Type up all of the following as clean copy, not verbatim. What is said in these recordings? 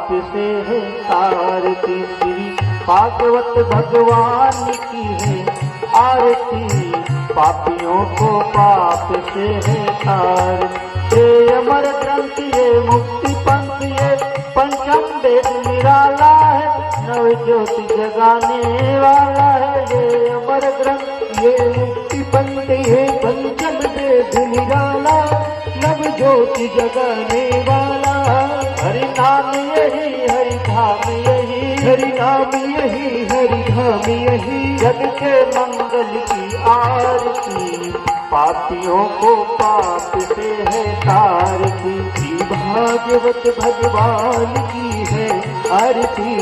पाप से है तारती। श्री भागवत भगवान की है आरती, पापियों को पाप से है तारती। ये अमर ग्रंथ ये मुक्ति पंथ ये पंचम वेद निराला है, नव ज्योति जगाने वाला है। ये अमर ग्रंथ ये मुक्ति पंथ ये पंचम वेद निराला, नव ज्योति जगाने वाला। हरि नाम यही हरि धाम यही, हरि नाम यही हरि धाम यही, जग के मंगल की आरती, पापियों को पाप से है तारती। श्री भागवत भगवान की है आरती,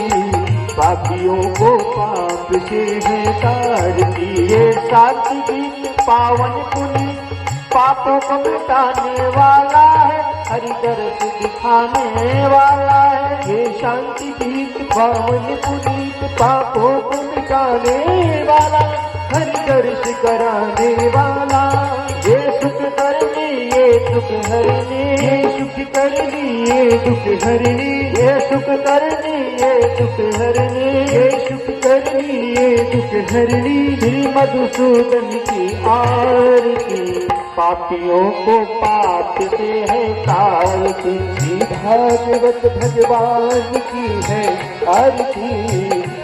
पापियों को पाप से है तारती। ये शांति गीत पावन पुनीत, पापों को मिटाने वाला है, हरि दर्श दिखाने वाला है। ये शांति गीत पावन पुनीत, पापों को मिटाने वाला, हरि दर्श कराने वाला। ये सुख करनी ये दुख हरनी, ये सुख करनी ये दुख हरनी, ये सुख करनी ये दुख हरनी, ये सुख करनी ये दुख हरनी। श्री मधुसूदन की आरती, पापियों को पाप से है तारती। श्री भागवत भगवान की है आरती,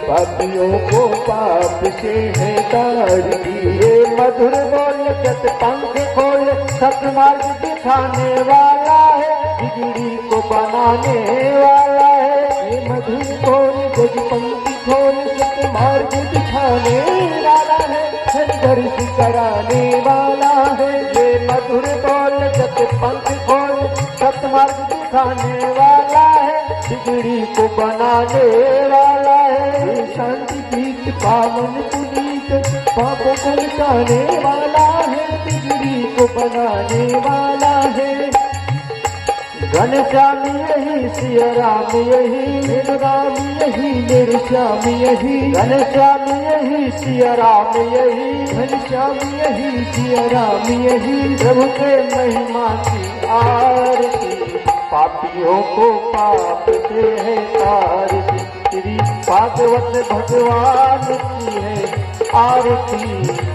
पापियों को पाप से है तारती। ये मधुर बोल जत पंख खोल, सतमार्ग दिखाने वाला है, बिगड़ी को बनाने वाला है। ये मधुर बोल जत पंख खोल, सतमार्ग दिखाने वाला है, हरि दर्श कराने वाला है। ये मधुर बोल जत पंख खोल, सतमार्ग दिखाने वाला है, बिगड़ी को बनाने वाला है। शांति गीत पावन पुनीत, पापों को मिटाने वाला है, बिगड़ी को बनाने वाला है। घनश्याम यही सिया राम यही, राम यही निर्श्याम यही, घनश्याम यही सिया राम यही, घनश्याम यही सिया राम यही। प्रभु के महिमा की आरती, पापियों को पाप से है तारती। श्री भागवत भगवान की है आरती,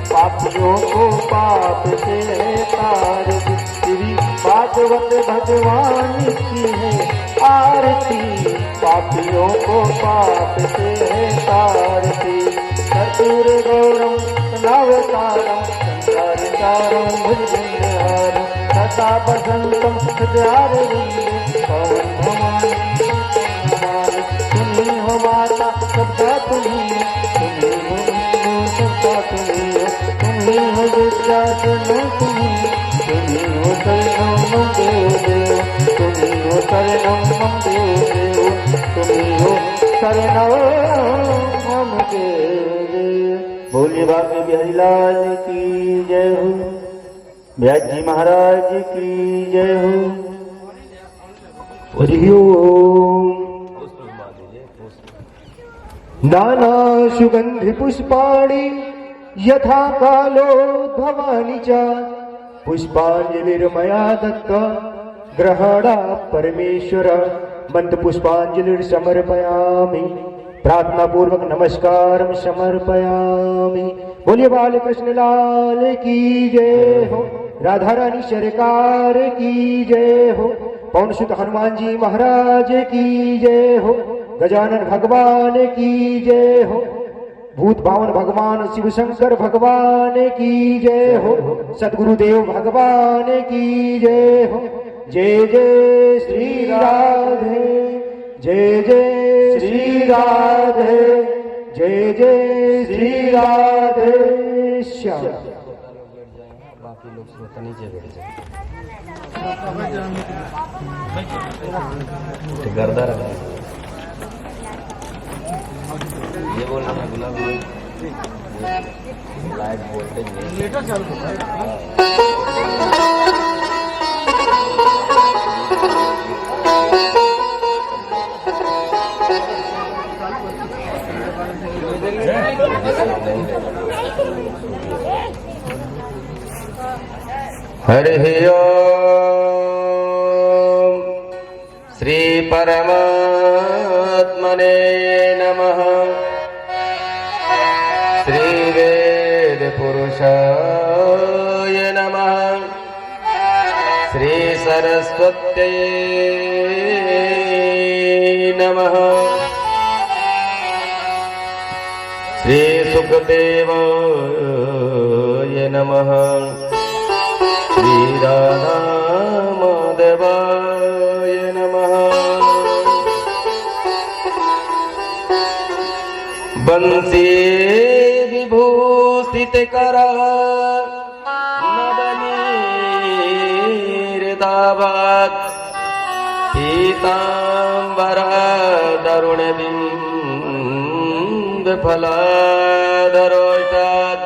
पापियों को पाप से है तारती। श्री भागवत भगवान की है आरती, पापियों को पाप से है तारती। कर्पूर गौरम नवतारम संसारसारम भुजगेन्द्रहारम, सदा बसंतम हृदयारविंदे पवन भवानी कुमारी। तुम्ही हो माता सबका तुम्ही, तुम्ही हो विष्णु सबका तुम्ही हो, तुम्ही हो विद्या जन्म तुम्ही, तुम्ही हो शरणम मम देव देव, तुम्ही हो शरणम मम देव देव, तुम्ही हो शरणम मम देव देव। बोलिए बाबा बिहारी लाल की जय हो, व्यास जी महाराज की जय हो। हरि ओम। नाना सुगंधि पुष्पाणि यथा कालोद्भवानि च, पुष्पांजलिर्मया दत्ता ग्रहणा परमेश्वर। मंत्र पुष्पांजलि समर्पयामि, प्रार्थना पूर्वक नमस्कार समर्पयामि। बोलिए बाल कृष्ण लाल की जय हो, राधा रानी सरकार की जय हो, पवन सुत हनुमान जी महाराज की जय हो, गजानन भगवान की जय हो, भूत भावन भगवान शिव शंकर भगवान की जय हो, सदगुरुदेव भगवान की जय हो। जय जय श्री राधे, जय जय श्री राधे, जय जय श्री राधे श्याम। बाकी लोग श्रोता नीचे बैठ जाए, गर्दा रहा ये बोलना है गुलाब लाइट वोल्टेज लेटर चालू हरि ओम। श्री परम परमात्मने नमः। श्रीवेदपुरुषाय नमः। श्रीसरस्वत्यै नमः। श्रीसुखदेवाय नमः। श्रीराधामाधवाय नमः। बंसी विभूषितकरा नवनीरदावत् पीताम्बरा तरुणबिम्बफलाधरोष्टात्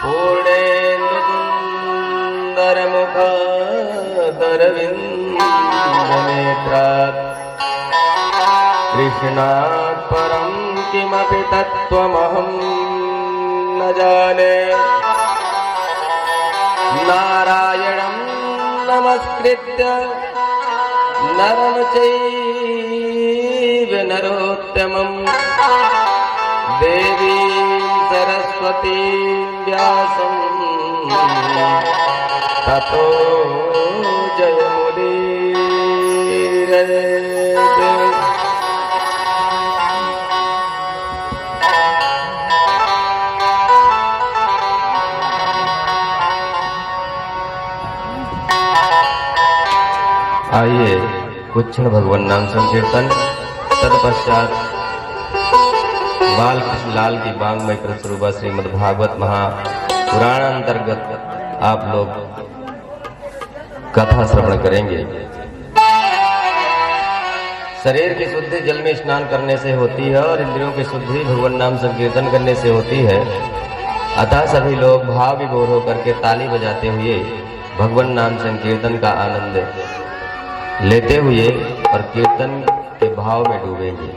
पूर्णेन्दुसुन्दरमुखादरविन्दनेत्रात् कृष्णात् परं किमपि तत्त्वमहं न जाने। नारायणं नमस्कृत्य नरं चैव नरोत्तमं देवीं सरस्वतीं व्यासं ततो जयमुदीरये। आइए कुछ क्षण भगवान नाम संकीर्तन, तत्पश्चात बाल कृष्ण लाल की वांग्मय कृतरूपा श्रीमद् भागवत महापुराण अंतर्गत आप लोग कथा श्रवण करेंगे। शरीर की शुद्धि जल में स्नान करने से होती है और इंद्रियों की शुद्धि भगवान नाम संकीर्तन करने से होती है। अतः सभी लोग भाव विभोर होकर के ताली बजाते हुए भगवान नाम संकीर्तन का आनंद लेते हुए और कीर्तन के भाव में डूबेंगे।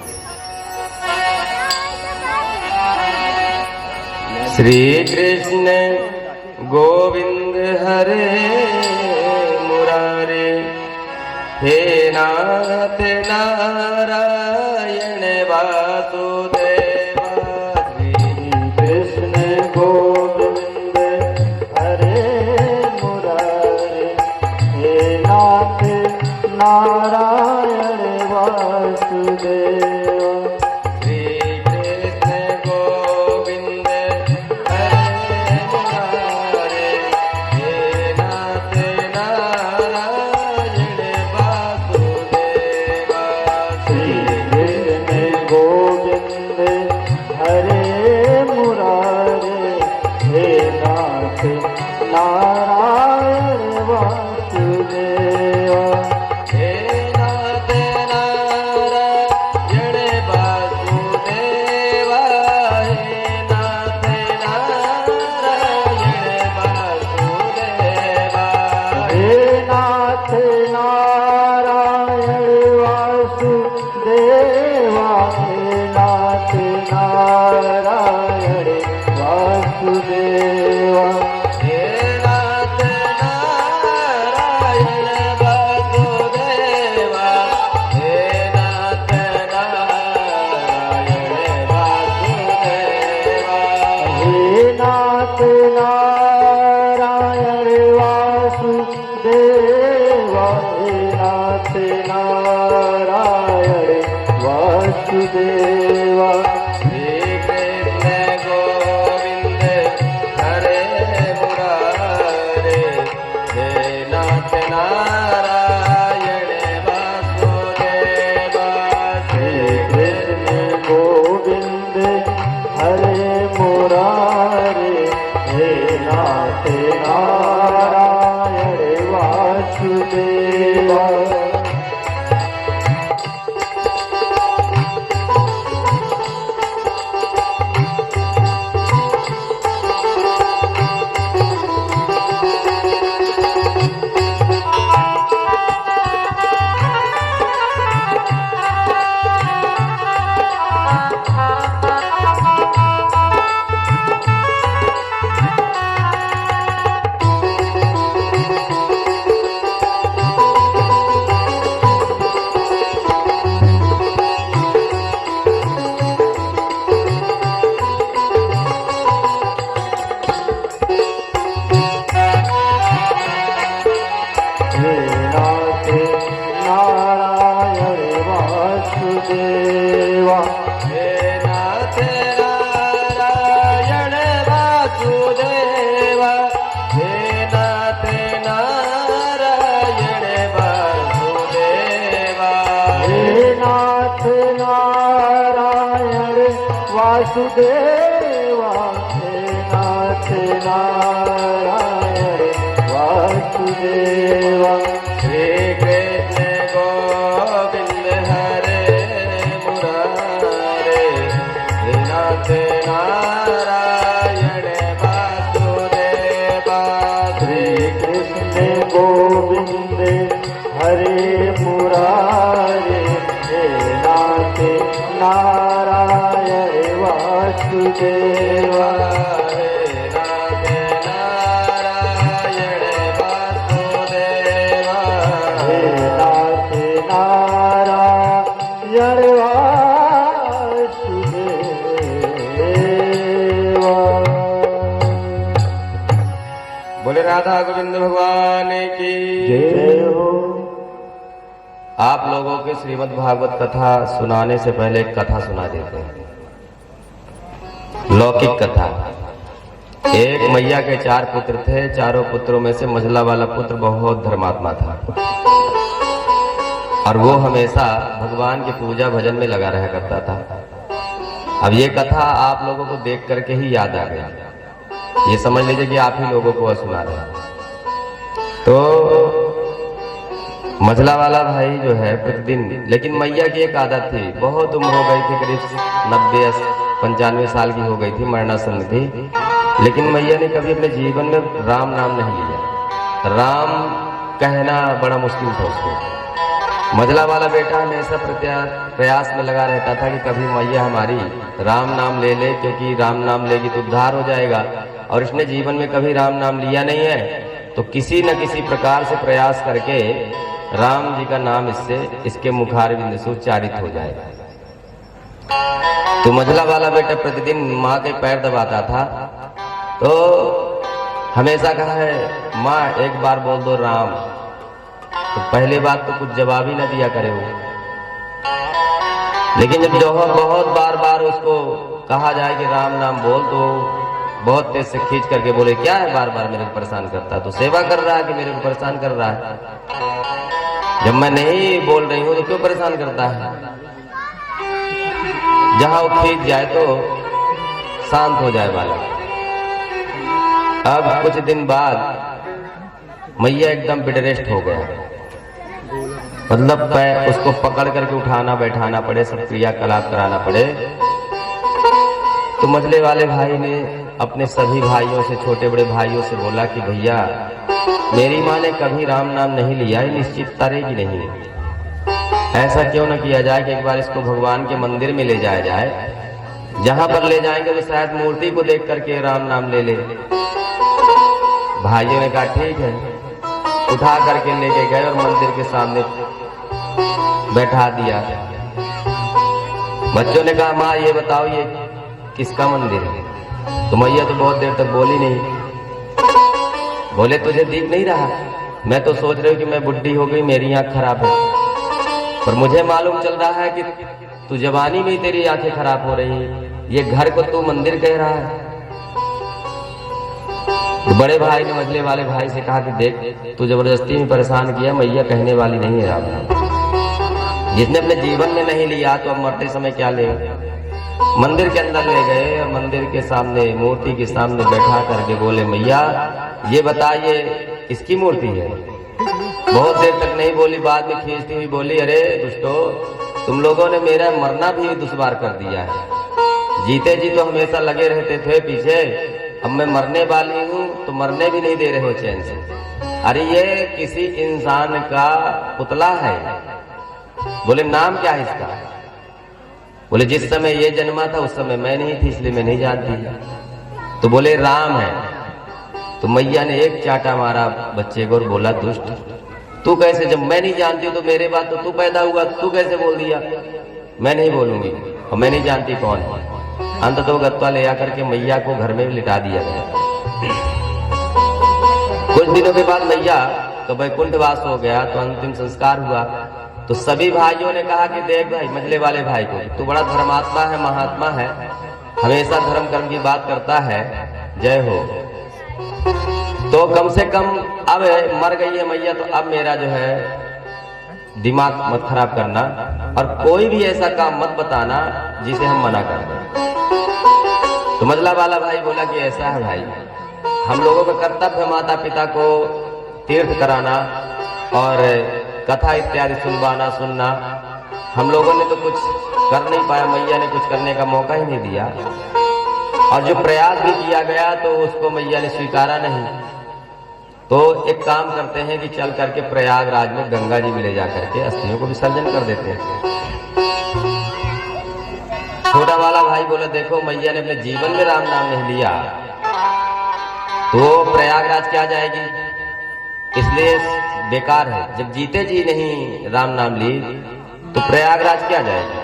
श्री कृष्ण गोविंद हरे मुरारे, हे नाथ नारायण वासुदेवा। श्री कृष्ण गोविंद हरे मुरारे, हे नाथ नारायण वासुदेवा। श्री कृष्ण गोविंद हरे मुरारे, हे नाथ नारायण वासुदेवा। श्री कृष्ण गोविंद हरे मुरारे, हे नाथ नारायण वासुदेवा। हे नाथ नारायण वासुदेवा, हे नाथ नारायण वासुदेवा। हे नाथ नारायण वासुदेवा, हे नाथ नारायण वासुदेवा। हे नाथ नारायण वासुदेवा, हे नाथ नारायण वासुदेवा। हे नाथ नारायण वासुदेवा, हे नाथ नारायण वासुदेवा। श्री कृष्ण गोविंद हरे मुरारे, हे नाथ नारायण वासुदेवा। श्री कृष्ण गोविंद हरे मुरारे, हे नाथ नारायण वासुदेवा। वासुदेवा हे नाथ नारायण वासुदेवा, हे नाथ नारायण वासुदेवा, हे नाथ नारायण वासुदेवा, हे नाथ नारायण वासुदेवा। श्री कृष्ण गोविंद हरे मुरारे, हे नाथ नारायण वासुदेवा, श्री कृष्ण गोविंद हरे मुरारे, हे नाथ नारायण वासुदेवा। हे नाथ नारायण वासुदेवा, हे नाथ नारायण वासुदेवा। बोले राधा गोविंद भगवान की जय हो। आप लोगों के श्रीमद् भागवत कथा सुनाने से पहले एक कथा सुना देते हैं। लौकिक कथा। एक मैया के 4 पुत्र थे। चारों पुत्रों में से मझला वाला पुत्र बहुत धर्मात्मा था और वो हमेशा भगवान की पूजा भजन में लगा रहा करता था। अब ये कथा आप लोगों को देख करके ही याद आ गई। ये समझ लीजिए कि आप ही लोगों को सुना रहे हैं। तो मझला वाला भाई जो है प्रतिदिन, लेकिन मैया की एक आदत थी, बहुत उम्र हो गई थी, करीब 90-95 साल की हो गई थी, मरणासन थी, लेकिन मैया ने कभी अपने जीवन में राम नाम नहीं लिया। राम कहना बड़ा मुश्किल था उसको। मझला वाला बेटा हमेशा प्रयास में लगा रहता था कि कभी मैया हमारी राम नाम ले ले, क्योंकि राम नाम लेगी तो उद्धार हो जाएगा। और इसने जीवन में कभी राम नाम लिया नहीं है, तो किसी न किसी प्रकार से प्रयास करके राम जी का नाम इसके मुखारविंद से उच्चारित हो जाएगा। तो मझला वाला बेटा प्रतिदिन माँ के पैर दबाता था, तो हमेशा कहा है, माँ एक बार बोल दो राम। तो पहली बात तो कुछ जवाब ही ना दिया करे वो, लेकिन जब बहुत बार उसको कहा जाए कि राम नाम बोल, तो बहुत तेज से खींच करके बोले, क्या है बार बार मेरे को परेशान करता है? तो सेवा कर रहा है कि मेरे को परेशान कर रहा है? जब मैं नहीं बोल रही हूं तो क्यों परेशान करता है? जहां वो खींच जाए तो शांत हो जाए बालक। अब कुछ दिन बाद मैया एकदम बेड रेस्ट हो गया, मतलब उसको पकड़ करके उठाना बैठाना पड़े, सब क्रियाकलाप कराना पड़े। तो मझले वाले भाई ने अपने सभी भाइयों से, छोटे बड़े भाइयों से बोला कि भैया, मेरी माँ ने कभी राम नाम नहीं लिया, ये निश्चित रहेगी नहीं। ऐसा क्यों न किया जाए कि एक बार इसको भगवान के मंदिर में ले जाया जाए, जहां पर ले जाएंगे तो शायद मूर्ति को देख करके राम नाम ले ले। भाइयों ने कहा ठीक है, उठा करके लेके गए और मंदिर के सामने बैठा दिया। बच्चों ने कहा, माँ ये बताओ ये किसका मंदिर है? तो मैया तो बहुत देर तक बोली नहीं। बोले, तुझे दिख नहीं रहा? मैं तो सोच रही हूँ कि मैं बुढ़ी हो गई, मेरी आंख खराब है, पर मुझे मालूम चल रहा है कि तू जवानी में तेरी आंखें खराब हो रही है, ये घर को तू मंदिर कह रहा है। तो बड़े भाई ने मझले वाले भाई से कहा कि देख, तू जबरदस्ती में परेशान किया, मैया कहने वाली नहीं है राम नाम। जिसने अपने जीवन में नहीं लिया तो अब मरते समय क्या लेगा? मंदिर के अंदर ले गए और मंदिर के सामने, मूर्ति के सामने बैठा करके बोले, मैया ये बताइए इसकी मूर्ति है? बहुत देर तक नहीं बोली, बाद में खींचती हुई बोली, अरे दुष्टो, तुम लोगों ने मेरा मरना भी दुश्वार कर दिया है। जीते जी तो हमेशा लगे रहते थे पीछे, अब मैं मरने वाली हूँ तो मरने भी नहीं दे रहे हो चैन से। अरे ये किसी इंसान का पुतला है। बोले, नाम क्या है इसका? बोले, जिस समय ये जन्मा था उस समय मैं नहीं थी, इसलिए मैं नहीं जानती। तो बोले, राम है। तो मैया ने एक चाटा मारा बच्चे को और बोला, दुष्ट, तू कैसे, जब मैं नहीं जानती हूँ तो मेरे बाद तो तू पैदा हुआ, तू कैसे बोल दिया? मैं नहीं बोलूंगी और मैं नहीं जानती कौन है। अंत तो गत्ता ले आकर के मैया को घर में लिटा दिया गया। कुछ दिनों के बाद मैया का वैकुंठवास हो गया, तो अंतिम संस्कार हुआ। तो सभी भाइयों ने कहा कि देख भाई, मजले वाले भाई को, तू बड़ा धर्मात्मा है, महात्मा है, हमेशा धर्म कर्म की बात करता है, जय हो, तो कम से कम अब मर गई है मैया, तो अब मेरा जो है दिमाग मत खराब करना और कोई भी ऐसा काम मत बताना जिसे हम मना कर दें। तो मजला वाला भाई बोला कि ऐसा है भाई, हम लोगों का कर्तव्य है माता पिता को तीर्थ कराना और कथा इत्यादि सुनना। हम लोगों ने तो कुछ कर नहीं पाया, मैया ने कुछ करने का मौका ही नहीं दिया, और जो प्रयास भी किया गया तो उसको मैया ने स्वीकारा नहीं। तो एक काम करते हैं कि चल करके प्रयागराज में गंगा जी में ले जाकर के अस्थियों को विसर्जन कर देते हैं। छोटा वाला भाई बोला देखो, मैया ने अपने जीवन में राम नाम नहीं लिया तो प्रयागराज क्या जाएगी, इसलिए बेकार है। जब जीते जी नहीं राम नाम ली तो प्रयागराज क्या जाएगी।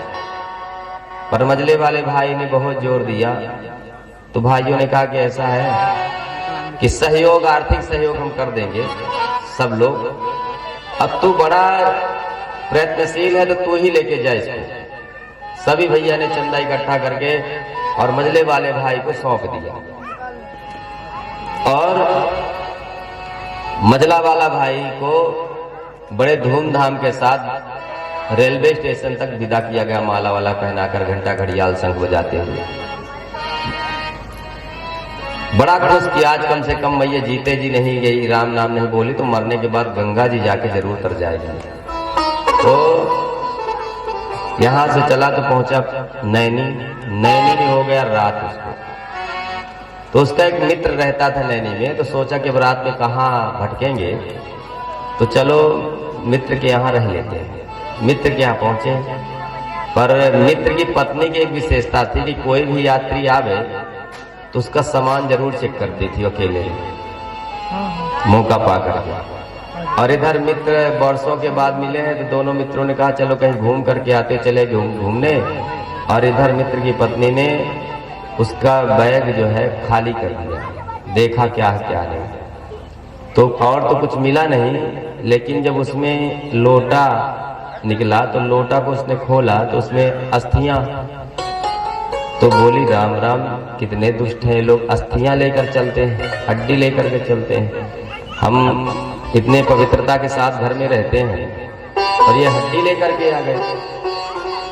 पर मजले वाले भाई ने बहुत जोर दिया, तो भाइयों ने कहा कि ऐसा है कि सहयोग, आर्थिक सहयोग हम कर देंगे सब लोग, अब तू बड़ा प्रयत्नशील है तो तू ही लेके जा इसको। सभी भैया ने चंदा इकट्ठा करके और मजले वाले भाई को सौंप दिया, और मजला वाला भाई को बड़े धूमधाम के साथ रेलवे स्टेशन तक विदा किया गया, माला वाला पहनाकर, घंटा घड़ियाल शंख बजाते हुए। बड़ा खुश कि आज कम से कम मैया जीते जी नहीं गई, राम नाम नहीं बोली, तो मरने के बाद गंगा जी जाके जरूर तर जाएगी। तो यहां से चला तो पहुंचा नैनी में हो गया रात उसको। तो उसका एक मित्र रहता था नैनी में, तो सोचा कि अब रात में कहाँ भटकेंगे, तो चलो मित्र के यहाँ रह लेते हैं। मित्र के यहाँ पहुंचे, पर मित्र की पत्नी की एक विशेषता थी कि कोई भी यात्री आवे तो उसका सामान जरूर चेक करती थी अकेले, मौका पा करके। और इधर मित्र वर्षों के बाद मिले हैं, तो दोनों मित्रों ने कहा चलो कहीं घूम करके आते, चले घूमने। और इधर मित्र की पत्नी ने उसका बैग जो है खाली कर दिया, देखा क्या है क्या नहीं, तो और तो कुछ मिला नहीं, लेकिन जब उसमें लोटा निकला तो लोटा को उसने खोला तो उसमें अस्थियां। तो बोली राम राम, कितने दुष्ट हैं लोग, अस्थियां लेकर चलते हैं, हड्डी लेकर के चलते हैं। हम इतने पवित्रता के साथ घर में रहते हैं और ये हड्डी लेकर के आ गए।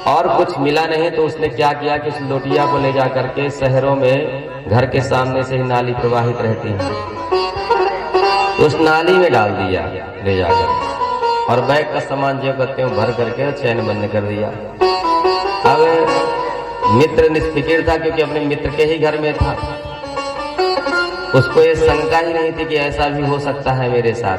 और कुछ मिला नहीं तो उसने क्या किया कि उस लोटिया को ले जा करके शहरों में घर के सामने से ही नाली प्रवाहित रहती है, तो उस नाली में डाल दिया ले जाकर, और बैग का सामान जो करते हैं भर करके चैन बंद कर दिया। अब मित्र निष्फिक्र था क्योंकि अपने मित्र के ही घर में था, उसको ये शंका ही नहीं थी कि ऐसा भी हो सकता है मेरे साथ।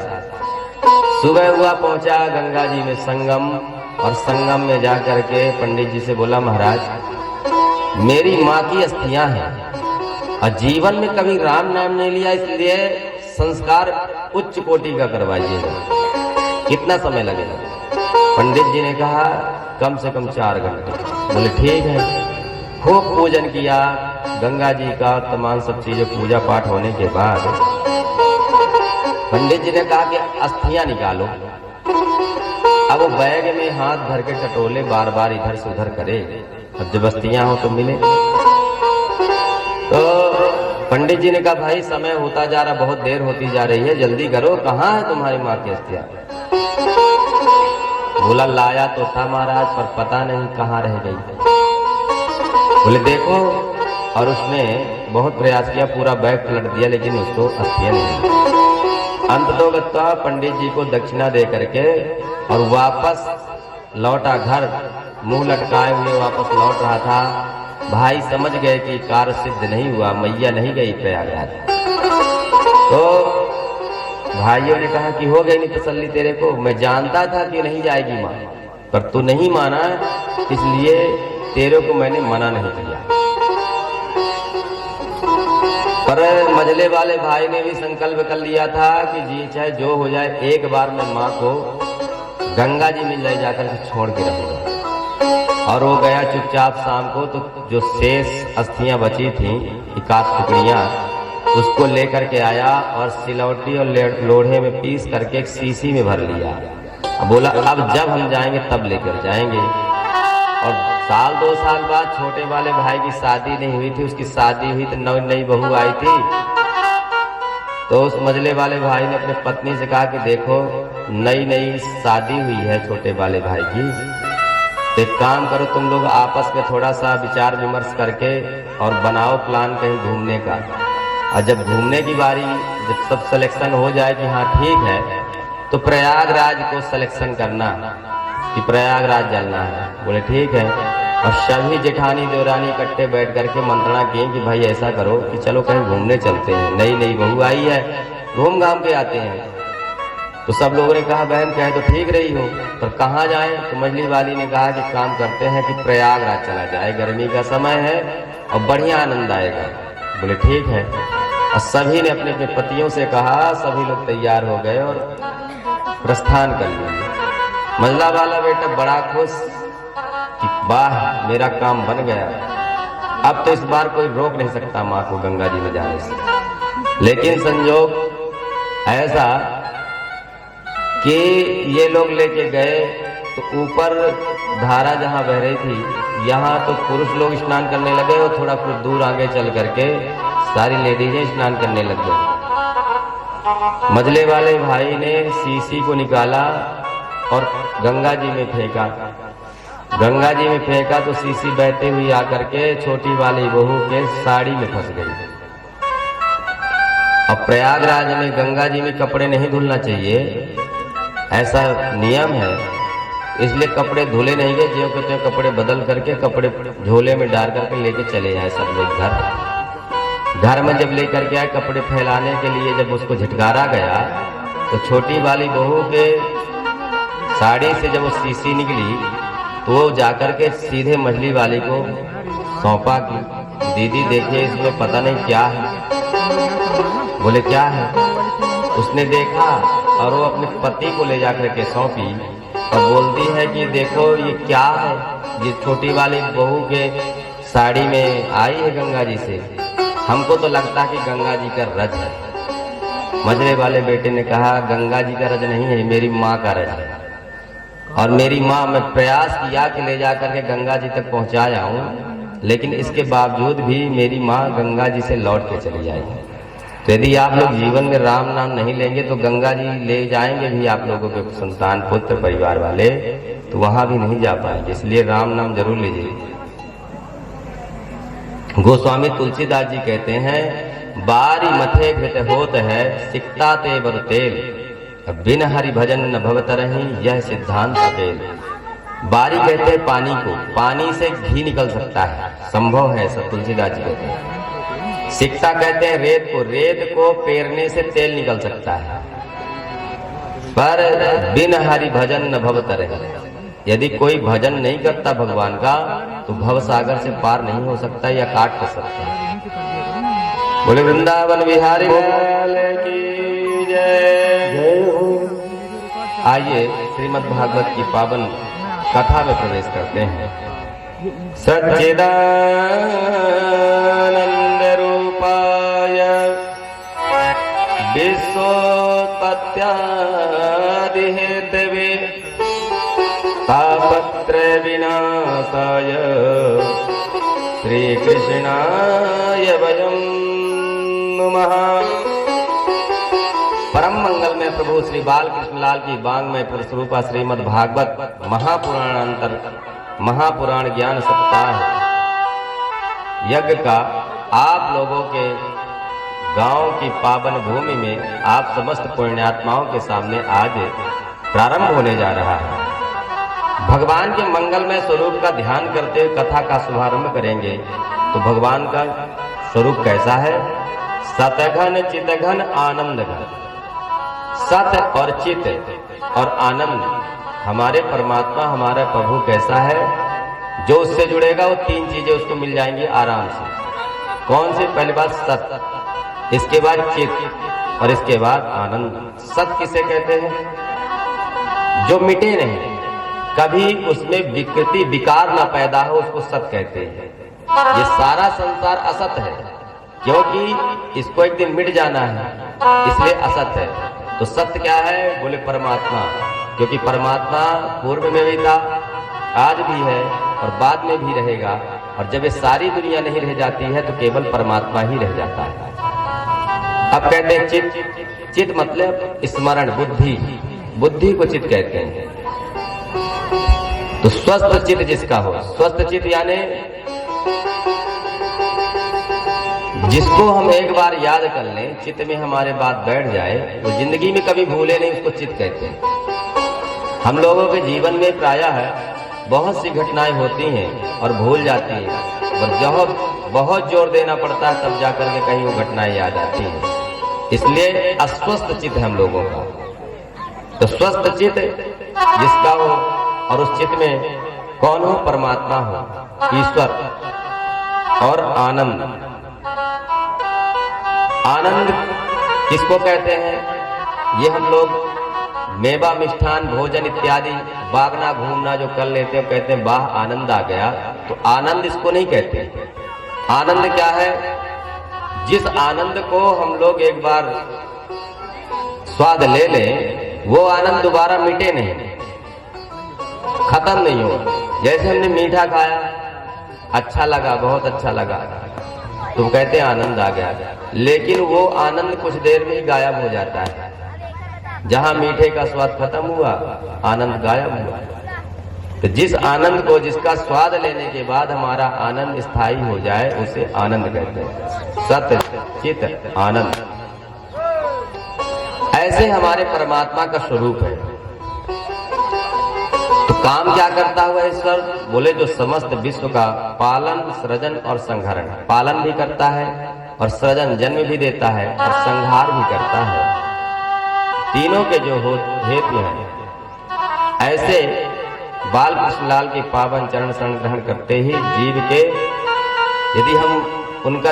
सुबह हुआ, पहुंचा गंगा जी में संगम, और संगम में जा करके पंडित जी से बोला महाराज मेरी माँ की अस्थियां हैं और जीवन में कभी राम नाम नहीं लिया, इसलिए संस्कार उच्च कोटि का करवाइएगा, कितना समय लगेगा। पंडित जी ने कहा कम से कम 4 घंटे। बोले ठीक है। खूब पूजन किया गंगा जी का, तमाम सब चीजें पूजा पाठ होने के बाद पंडित जी ने कहा कि अस्थियां निकालो। अब वो बैग में हाथ भर के टटोले, बार बार इधर से उधर करे, अब जब अस्थियां हो तो मिले। तो पंडित जी ने कहा भाई समय होता जा रहा, बहुत देर होती जा रही है, जल्दी करो, कहाँ है तुम्हारी माँ की अस्थियां। बोला लाया तो था महाराज, पर पता नहीं कहाँ रह गई। बोले देखो, और उसने बहुत प्रयास किया, पूरा बैग पलट दिया, लेकिन उसको अस्थियां नहीं। अंततोगत्वा पंडित जी को दक्षिणा दे करके और वापस लौटा घर, मुंह लटकाए हुए वापस लौट रहा था। भाई समझ गए कि कार्य सिद्ध नहीं हुआ, मैया नहीं गई प्रयागराज। तो भाइयों ने कहा कि हो गई नहीं तसल्ली तेरे को, मैं जानता था कि नहीं जाएगी माँ, पर तू नहीं माना, इसलिए तेरे को मैंने मना नहीं किया। पर मजले वाले भाई ने भी संकल्प कर लिया था कि जी चाहे जो हो जाए, एक बार मैं माँ को गंगा जी में ले जाकर के छोड़ के रहूंगा। और वो गया चुपचाप शाम को, तो जो शेष अस्थियां बची थी, 1 टुकड़ियां, उसको लेकर के आया और सिलौटी और लोढ़े में पीस करके एक शीशी में भर लिया बोला अब जब हम जाएंगे तब लेकर जाएंगे। और साल 2 साल बाद छोटे वाले भाई की शादी नहीं हुई थी, उसकी शादी हुई तो नई बहू आई थी। तो उस मझले वाले भाई ने अपने पत्नी से कहा कि देखो नई शादी हुई है छोटे वाले भाई की, तो एक काम करो तुम लोग आपस में थोड़ा सा विचार विमर्श करके और बनाओ प्लान कहीं घूमने का। और जब घूमने की बारी, जब सब सिलेक्शन हो जाए कि हाँ ठीक है, तो प्रयागराज को सिलेक्शन करना कि प्रयागराज जाना है। बोले ठीक है। और सभी जेठानी देवरानी इकट्ठे बैठ करके मंत्रणा की कि भाई ऐसा करो कि चलो कहीं घूमने चलते हैं, नई बहू आई है, घूम घाम के आते हैं। तो सब लोगों ने कहा बहन कहे तो ठीक रही हो, पर कहाँ जाएं? तो मछली वाली ने कहा कि काम करते हैं कि प्रयागराज चला जाए, गर्मी का समय है और बढ़िया आनंद आएगा। बोले ठीक है। और सभी ने अपने अपने पतियों से कहा, सभी लोग तैयार हो गए और प्रस्थान कर लिए। मझला वाला बेटा बड़ा खुश कि वाह मेरा काम बन गया, अब तो इस बार कोई रोक नहीं सकता माँ को गंगा जी में जाने से। लेकिन संजोग ऐसा कि ये लोग लेके गए तो ऊपर धारा जहाँ बह रही थी, यहाँ तो पुरुष लोग स्नान करने लगे और थोड़ा कुछ दूर आगे चल करके सारी लेडीजें स्नान करने लग गई। मझले वाले भाई ने सीसी को निकाला और गंगा जी में फेंका। गंगा जी में फेंका तो सीसी बहते हुई आकर के छोटी वाली बहू के साड़ी में फंस गई। अब प्रयागराज में गंगा जी में कपड़े नहीं धुलना चाहिए, ऐसा नियम है, इसलिए कपड़े धुले नहीं गए, जो कहते हैं कपड़े बदल करके कपड़े झोले में डाल करके लेके चले जाए सब लोग घर में। जब लेकर के आए कपड़े फैलाने के लिए, जब उसको झटकारा गया तो छोटी वाली बहू के साड़ी से जब वो सीसी निकली तो वो जाकर के सीधे मछली वाली को सौंपा कि दीदी देखिए इसमें पता नहीं क्या है। बोले क्या है? उसने देखा और वो अपने पति को ले जाकर के सौंपी और बोलती है कि देखो ये क्या है, ये छोटी वाली बहू के साड़ी में आई है गंगा जी से, हमको तो लगता है कि गंगा जी का रज है। मझले वाले बेटे ने कहा गंगा जी का रज नहीं है, मेरी माँ का रज है, और मेरी माँ, मैं प्रयास किया कि ले जाकर के गंगा जी तक पहुँचा जाऊँ, लेकिन इसके बावजूद भी मेरी माँ गंगा जी से लौट के चली आई। तो यदि आप लोग जीवन में राम नाम नहीं लेंगे तो गंगा जी ले जाएंगे भी आप लोगों के संतान पुत्र परिवार वाले, तो वहां भी नहीं जा पाएंगे, इसलिए राम नाम जरूर लीजिए। गोस्वामी तुलसीदास जी कहते हैं बारी मथे घृत होत है सिकता ते बर तेल, बिन हरि भजन न भवत रही यह सिद्धांत अकेल। बारी कहते हैं पानी को, पानी से घी निकल सकता है, संभव है, सब तुलसीदास जी कहते हैं। सिकता कहते हैं रेत को, रेत को पेरने से तेल निकल सकता है, पर बिन हरि भजन न भवत रही, यदि कोई भजन नहीं करता भगवान का तो भव सागर से पार नहीं हो सकता या काट कर सकता। बोले वृंदावन बिहारी की जय हो। आइए श्रीमद् भागवत की पावन कथा में प्रवेश करते हैं। सच्चिदानंद रूपाय विश्वोत्पत्त्यादि हेतवे तापत्रय विनाशाय श्री कृष्णाय वयं नमः। परम मंगल में प्रभु श्री बाल कृष्ण लाल की बांग में पुरुषरूपा श्रीमद् भागवत महापुराण ज्ञान सप्ताह यज्ञ का आप लोगों के गांव की पावन भूमि में आप समस्त पुण्यात्माओं के सामने आज प्रारंभ होने जा रहा है। भगवान के मंगलमय स्वरूप का ध्यान करते हुए कथा का शुभारंभ करेंगे। तो भगवान का स्वरूप कैसा है? सतघन चितघन आनंद घन। सत और चित और आनंद, हमारे परमात्मा हमारा प्रभु कैसा है? जो उससे जुड़ेगा वो तीन चीजें उसको मिल जाएंगी आराम से। कौन सी? पहली बात सत, इसके बाद चित और इसके बाद आनंद। सत किसे कहते हैं? जो मिटे नहीं, कभी उसमें विकृति विकार ना पैदा हो, उसको सत कहते हैं। ये सारा संसार असत है, क्योंकि इसको एक दिन मिट जाना है, इसलिए असत है। तो सत्य क्या है? बोले परमात्मा। क्योंकि परमात्मा पूर्व में भी था, आज भी है और बाद में भी रहेगा। और जब ये सारी दुनिया नहीं रह जाती है तो केवल परमात्मा ही रह जाता है। अब कहते हैं चित। चित मतलब स्मरण, बुद्धि। बुद्धि को चित कहते हैं। तो स्वस्थ चित जिसका हो, स्वस्थ चित यानी जिसको हम एक बार याद कर लें, चित्त में हमारे बात बैठ जाए, वो जिंदगी में कभी भूले नहीं, उसको चित्त कहते हैं। हम लोगों के जीवन में प्रायः है बहुत सी घटनाएं होती हैं और भूल जाती हैं, और जब बहुत जोर देना पड़ता है तब जाकर के कहीं वो घटनाएं याद आती हैं। इसलिए अस्वस्थ चित्त है हम लोगों का। तो स्वस्थ चित्त जिसका हो, और उस चित्त में कौन हो? परमात्मा हो, ईश्वर। और आनंद। आनंद किसको कहते हैं? ये हम लोग मेवा, मिष्ठान, भोजन इत्यादि भागना घूमना जो कर लेते हैं, कहते हैं वाह आनंद आ गया। तो आनंद इसको नहीं कहते। आनंद क्या है? जिस आनंद को हम लोग एक बार स्वाद ले लें, वो आनंद दोबारा मिटे नहीं, खत्म नहीं हो। जैसे हमने मीठा खाया, अच्छा लगा, बहुत अच्छा लगा, तो कहते हैं आनंद आ गया। लेकिन वो आनंद कुछ देर में ही गायब हो जाता है। जहां मीठे का स्वाद खत्म हुआ, आनंद गायब हुआ। तो जिस आनंद को, जिसका स्वाद लेने के बाद हमारा आनंद स्थायी हो जाए, उसे आनंद कहते हैं। सत्य, चित, आनंद। ऐसे हमारे परमात्मा का स्वरूप है। तो काम क्या करता हुआ ईश्वर? बोले जो समस्त विश्व का पालन, सृजन और संहरण। पालन भी करता है और सृजन, जन्म भी देता है और संहार भी करता है। तीनों के जो हेतु हैं। ऐसे बाल कृष्णलाल के पावन चरण शरण ग्रहण करते ही जीव के, यदि हम उनका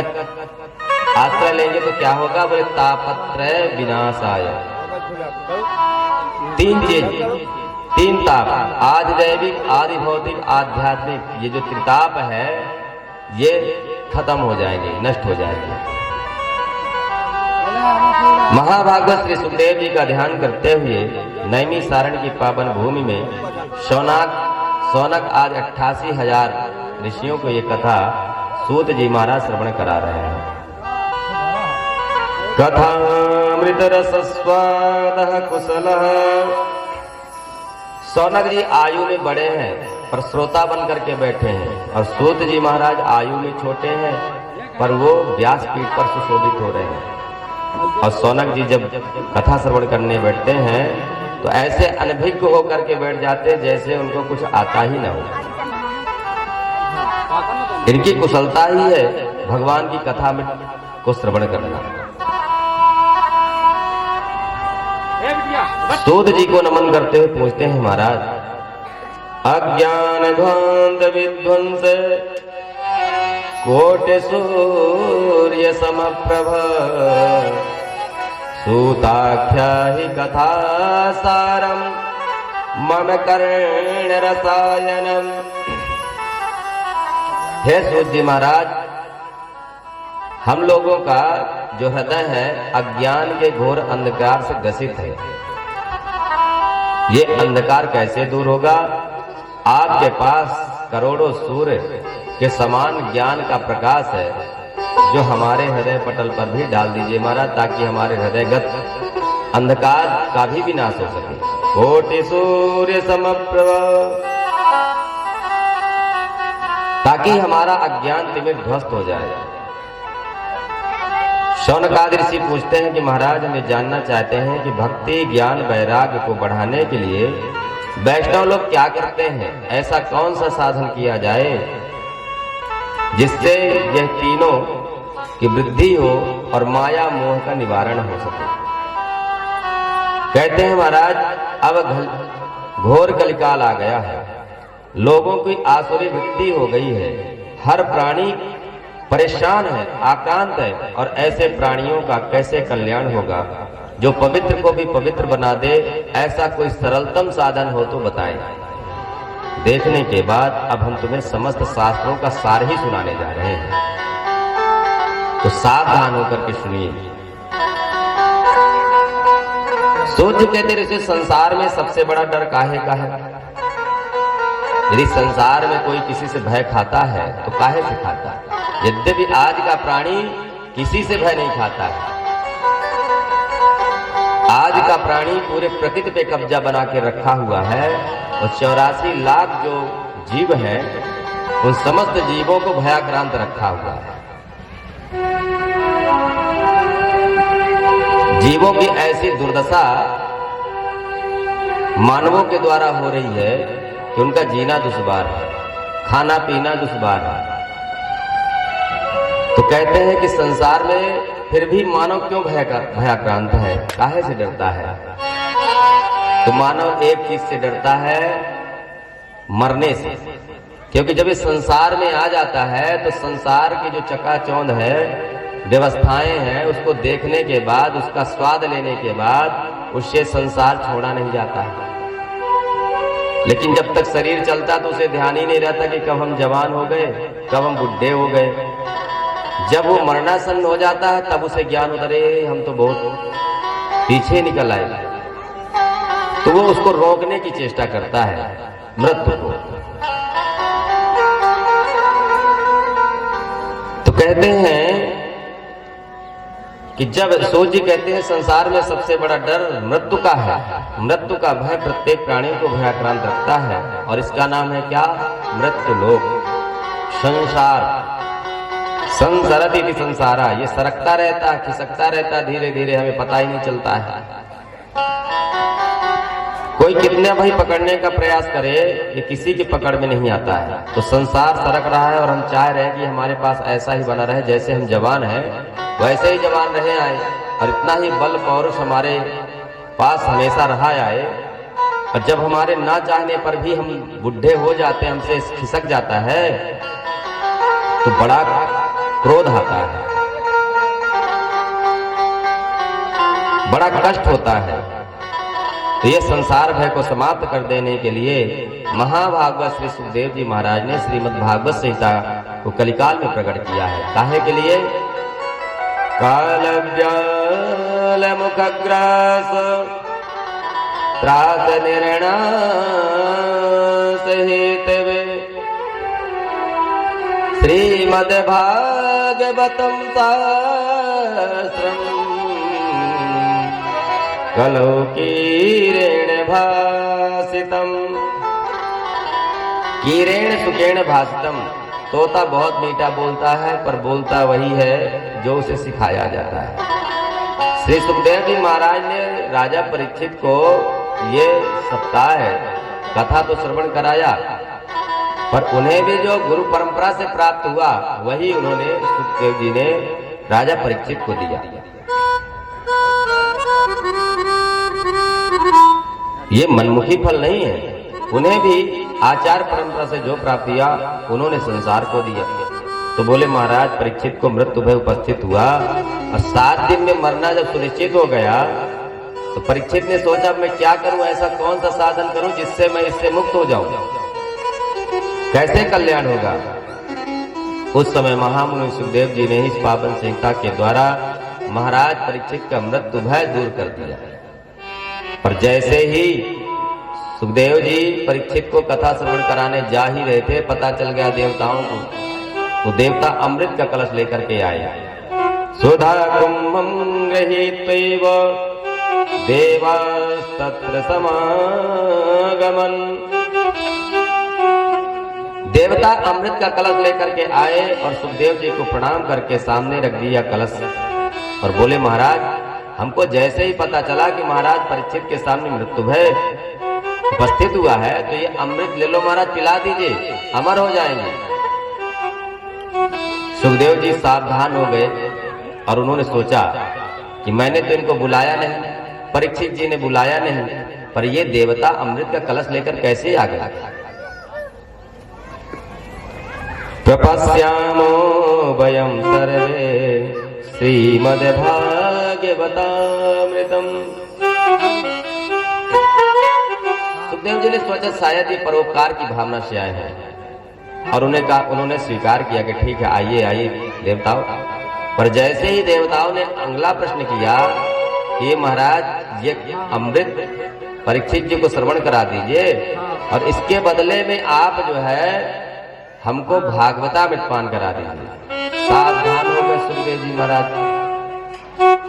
आश्रय लेंगे तो क्या होगा? बोले तापत्रय विनाशाय। तीन चीज, तीन ताप, आदि दैविक, आदि भौतिक, आध्यात्मिक, ये जो त्रिताप है ये खत्म हो जाएंगे, नष्ट हो जाएंगे। महाभागवत श्री सुखदेव जी का ध्यान करते हुए नैमी सारण की पावन भूमि में सौनक आज 88,000 ऋषियों को ये कथा सूत जी महाराज श्रवण करा रहे हैं। कथामृत रस स्वाद कुशलः। सौनक जी आयु में बड़े हैं पर श्रोता बन करके बैठे हैं, और सूत जी महाराज आयु में छोटे हैं पर वो व्यासपीठ पर सुशोभित हो रहे हैं। और सौनक जी जब कथा श्रवण करने बैठते हैं तो ऐसे अनभिज्ञ होकर के बैठ जाते जैसे उनको कुछ आता ही ना हो। इनकी कुशलता ही है भगवान की कथा में को श्रवण करना। सूत जी को नमन करते हुए पूछते हैं महाराज, अज्ञान ध्वंस विध्वंस कोटि सूर्य समप्रभ सूताख्या ही कथा सारम मम कर्ण रसायनम। हे सूत जी महाराज, हम लोगों का जो हृदय है अज्ञान के घोर अंधकार से ग्रसित है। ये अंधकार कैसे दूर होगा? आपके पास करोड़ों सूर्य के समान ज्ञान का प्रकाश है, जो हमारे हृदय पटल पर भी डाल दीजिए महाराज, ताकि हमारे हृदयगत अंधकार का भी विनाश हो सके। कोटि सूर्य समप्रभ, ताकि हमारा अज्ञान तिमिर ध्वस्त हो जाए। शौनकादि ऋषि पूछते हैं कि महाराज, हमें जानना चाहते हैं कि भक्ति, ज्ञान, वैराग्य को बढ़ाने के लिए वैष्णव लोग क्या करते हैं? ऐसा कौन सा साधन किया जाए जिससे यह तीनों की वृद्धि हो और माया मोह का निवारण हो सके? कहते हैं महाराज, अब घोर कलिकाल आ गया है, लोगों की आसुरी वृत्ति हो गई है, हर प्राणी परेशान है, आक्रांत है, और ऐसे प्राणियों का कैसे कल्याण होगा? जो पवित्र को भी पवित्र बना दे, ऐसा कोई सरलतम साधन हो तो बताएं। देखने के बाद अब हम तुम्हें समस्त शास्त्रों का सार ही सुनाने जा रहे हैं, तो सावधान होकर के सुनिए। सोच कहते ऋषि संसार में सबसे बड़ा डर काहे का है? यदि संसार में कोई किसी से भय खाता है तो काहे से खाता है? यद्यपि आज का प्राणी किसी से भय नहीं खाता है। आज का प्राणी पूरे प्रकृति पे कब्जा बना के रखा हुआ है और 84 लाख जो जीव हैं उन समस्त जीवों को भयाक्रांत रखा हुआ है। जीवों की ऐसी दुर्दशा मानवों के द्वारा हो रही है कि उनका जीना दुश्वार है, खाना पीना दुश्वार है। तो कहते हैं कि संसार में फिर भी मानव क्यों भयाक्रांत है, काहे से डरता है? तो मानव एक चीज से डरता है, मरने से। क्योंकि जब इस संसार में आ जाता है तो संसार की जो चकाचौंध है, व्यवस्थाएं हैं, उसको देखने के बाद, उसका स्वाद लेने के बाद उससे संसार छोड़ा नहीं जाता है। लेकिन जब तक शरीर चलता तो उसे ध्यान ही नहीं रहता कि कब हम जवान हो गए, कब हम बुढ़े हो गए। जब वो मरणासन्न हो जाता है तब उसे ज्ञान होता है हम तो बहुत पीछे निकल आए। तो वो उसको रोकने की चेष्टा करता है, मृत्यु को। तो कहते हैं कि जब सूर्य जी कहते हैं संसार में सबसे बड़ा डर मृत्यु का है। मृत्यु का भय प्रत्येक प्राणी को भयाक्रांत रखता है और इसका नाम है क्या? मृत्यु लोक, संसार। संसरति इति संसारा, ये सरकता रहता है, खिसकता रहता है, धीरे धीरे हमें पता ही नहीं चलता है। कोई कितने भाई पकड़ने का प्रयास करे, ये किसी की पकड़ में नहीं आता है। तो संसार सरक रहा है और हम चाह रहे हैं कि हमारे पास ऐसा ही बना रहे, जैसे हम जवान हैं वैसे ही जवान रहे आए, और इतना ही बल पौरुष हमारे पास हमेशा रहा आए। और जब हमारे ना चाहने पर भी हम बुढ़े हो जाते हैं, हमसे खिसक जाता है, तो बड़ा क्रोध आता है, बड़ा कष्ट होता है। तो ये संसार भय को समाप्त कर देने के लिए महाभागवत श्री सुखदेव जी महाराज ने श्रीमद् भागवत संहिता को कलिकाल में प्रकट किया है। काहे के लिए? कालव्याल मुखग्रास त्रास निर्णय हेतवे श्रीमद् भागवतम शास्त्रम् कलौ कीरेण भासितम। कीरेण सुकेण भासितम। तोता बहुत मीठा बोलता है पर बोलता वही है जो उसे सिखाया जाता है। श्री सुखदेव जी महाराज ने राजा परीक्षित को ये सप्ताह है कथा तो श्रवण कराया, पर उन्हें भी जो गुरु परंपरा से प्राप्त हुआ वही उन्होंने सुखदेव जी ने राजा परीक्षित को दिया। ये मनमुखी फल नहीं है, उन्हें भी आचार परंपरा से जो प्राप्त किया उन्होंने संसार को दिया। तो बोले महाराज परीक्षित को मृत्यु भय उपस्थित हुआ और 7 दिन में मरना जब सुनिश्चित हो गया तो परीक्षित ने सोचा मैं क्या करूं, ऐसा कौन सा साधन करूं जिससे मैं इससे मुक्त हो जाऊं, कैसे कल्याण होगा। उस समय महामुनि सुखदेव जी ने इस पावन संहिता के द्वारा महाराज परीक्षित का मृत्यु भय दूर कर दिया। और जैसे ही सुखदेव जी परीक्षित को कथा श्रवण कराने जा ही रहे थे, पता चल गया देवताओं को, तो देवता अमृत का कलश लेकर के आए। सुधा कुंभं गृहीत्वैव देवास्तत्र समागमन्। देवता अमृत का कलश लेकर के आए और सुखदेव जी को प्रणाम करके सामने रख दिया कलश और बोले महाराज हमको जैसे ही पता चला कि महाराज परीक्षित के सामने मृत्यु भय उपस्थित हुआ है तो ये अमृत ले लो महाराज, पिला दीजिए, अमर हो जाएंगे। सुखदेव जी सावधान हो गए और उन्होंने सोचा कि मैंने तो इनको बुलाया नहीं, परीक्षित जी ने बुलाया नहीं, पर ये देवता अमृत का कलश लेकर कैसे आ गया। प्रपश्यामो वयं सर्वे श्रीमद् भागवतामृतम्। सुखदेव जी ने सोचा शायद ये परोपकार की भावना से आए हैं और उन्होंने स्वीकार किया कि ठीक है आइए आइए देवताओं। पर जैसे ही देवताओं ने अगला प्रश्न किया ये महाराज ये अमृत परीक्षित जी को श्रवण करा दीजिए और इसके बदले में आप जो है हमको भागवतामृत पान करा दीजिए। सावधान हो गए सुखदेव जी महाराज।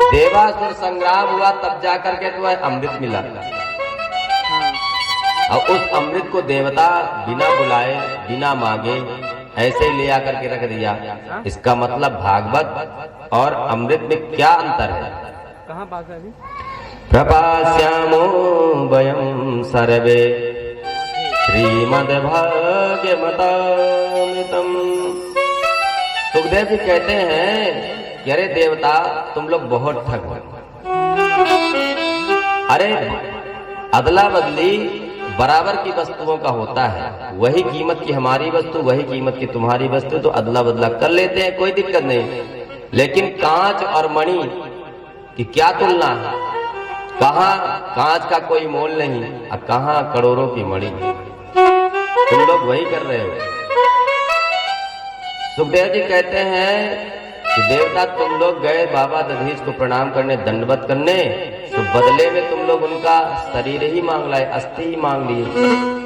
देवासुर संग्राम हुआ तब जाकर के तो अमृत मिला और उस अमृत को देवता बिना बुलाए बिना मांगे ऐसे ही ले आकर के रख दिया। इसका मतलब भागवत और अमृत में क्या अंतर है? कहाँ पास है अभी? प्रपास्यामो वयं सर्वे श्रीमद्भागवतामृतम्। सुखदेव जी कहते हैं कि अरे देवता तुम लोग बहुत ठग हो। अरे अदला बदली बराबर की वस्तुओं का होता है, वही कीमत की हमारी वस्तु वही कीमत की तुम्हारी वस्तु, तो अदला बदला कर लेते हैं, कोई दिक्कत नहीं। लेकिन कांच और मणि की क्या तुलना है? कहाँ कांच का कोई मोल नहीं और कहाँ करोड़ों की मणि। तुम लोग वही कर रहे हो। सुखदेव जी कहते हैं कि देवता तुम लोग गए बाबा दधीच को प्रणाम करने दंडवत करने, तो बदले में तुम लोग उनका शरीर ही मांग लाए, अस्थि ही मांग लिए।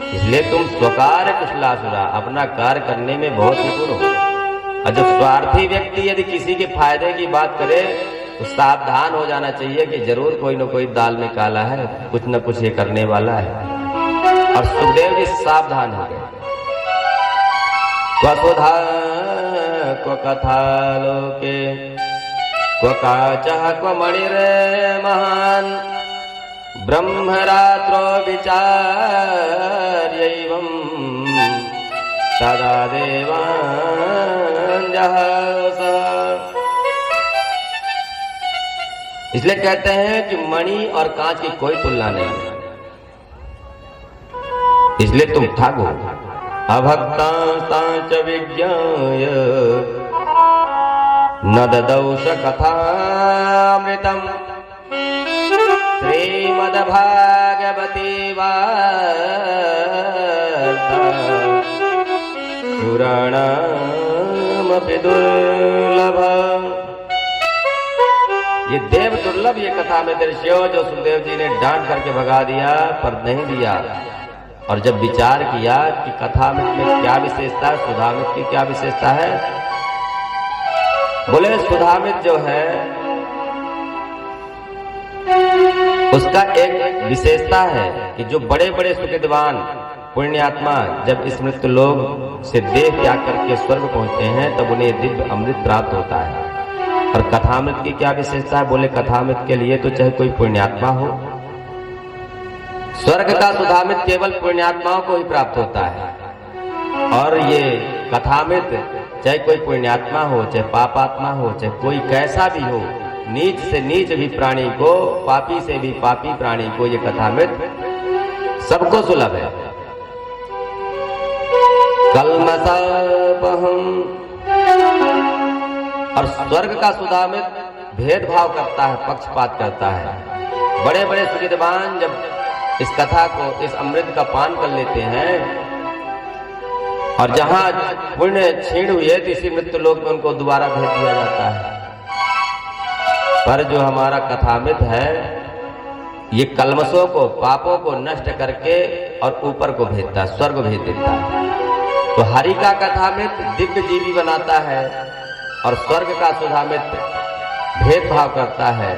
इसलिए तुम स्वकार कुशलासुरा, अपना कार्य करने में बहुत निपुण हो। और जब स्वार्थी व्यक्ति यदि किसी के फायदे की बात करे तो सावधान हो जाना चाहिए कि जरूर कोई न कोई दाल में काला है, कुछ न कुछ ये करने वाला है। और सुखदेव जी सावधान हो गए। क्वसुधा क्व कथा लोके क्व काचः क्व मणिरे महान ब्रह्मरात्रो विचार्यैवं तदा देवान् जहास। इसलिए कहते हैं कि मणि और कांच की कोई तुलना नहीं है। इसलिए तुम ठग हो। अभक्ता च विज्ञाय न ददौष कथामृतम् श्रीमद्भागवती वार्ता पुराणमपि दुर्लभम्। ये देव दुर्लभ ये कथा में दृश्य जो सुखदेव जी ने डांट करके भगा दिया पर नहीं दिया। और जब विचार किया कि कथामृत में क्या विशेषता है, सुधामृत की क्या विशेषता है, बोले सुधामृत जो है उसका एक विशेषता है कि जो बड़े बड़े सुकृतवान पुण्यात्मा जब इस मृत्यु लोक से देह त्याग करके स्वर्ग पहुंचते हैं तब उन्हें दिव्य अमृत प्राप्त होता है। और कथामृत की क्या विशेषता है? बोले कथामृत के लिए तो चाहे कोई पुण्यात्मा हो, स्वर्ग का सुधामृत केवल पुण्यात्माओं को ही प्राप्त होता है। और ये कथामृत चाहे कोई पुण्यात्मा हो चाहे पापात्मा हो चाहे कोई कैसा भी हो, नीच से नीच भी प्राणी को, पापी से भी पापी प्राणी को ये कथामृत सबको सुलभ है। कल्मषापहम्। और स्वर्ग का सुधामृत भेदभाव करता है, पक्षपात करता है। बड़े बड़े सुकृतवान जब इस कथा को, इस अमृत का पान कर लेते हैं और जहां पुण्य क्षीण हुए तो इसी मृत्यु लोक में उनको दोबारा भेज दिया जाता है। पर जो हमारा कथामृत है ये कल्मशों को, पापों को नष्ट करके और ऊपर को भेजता है, स्वर्ग भेज देता है। तो हरि का कथामृत दिव्य जीवी बनाता है और स्वर्ग का सुधामृत भेदभाव करता है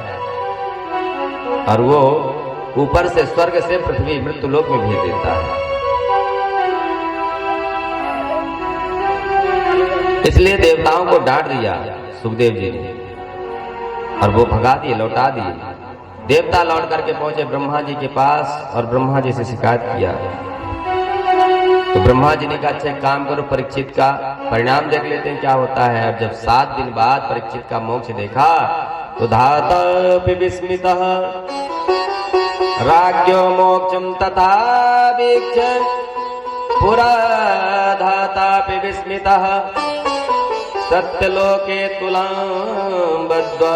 और वो ऊपर से स्वर्ग से पृथ्वी मृत्यु लोक में भेज देता है। इसलिए देवताओं को डांट दिया सुखदेव जी ने और वो भगा दिए, लौटा दिए। देवता लौट करके पहुंचे ब्रह्मा जी के पास और ब्रह्मा जी से शिकायत किया। तो ब्रह्मा जी ने कहा अच्छा काम करो, परीक्षित का परिणाम देख लेते हैं क्या होता है। अब जब 7 दिन बाद परीक्षित का मोक्ष देखा तो धाता विस्मितः राज्ञो मोक्षं तथा वीक्ष्य पुरा धातापि विस्मितः सत्यलोके तुलां बद्ध्वा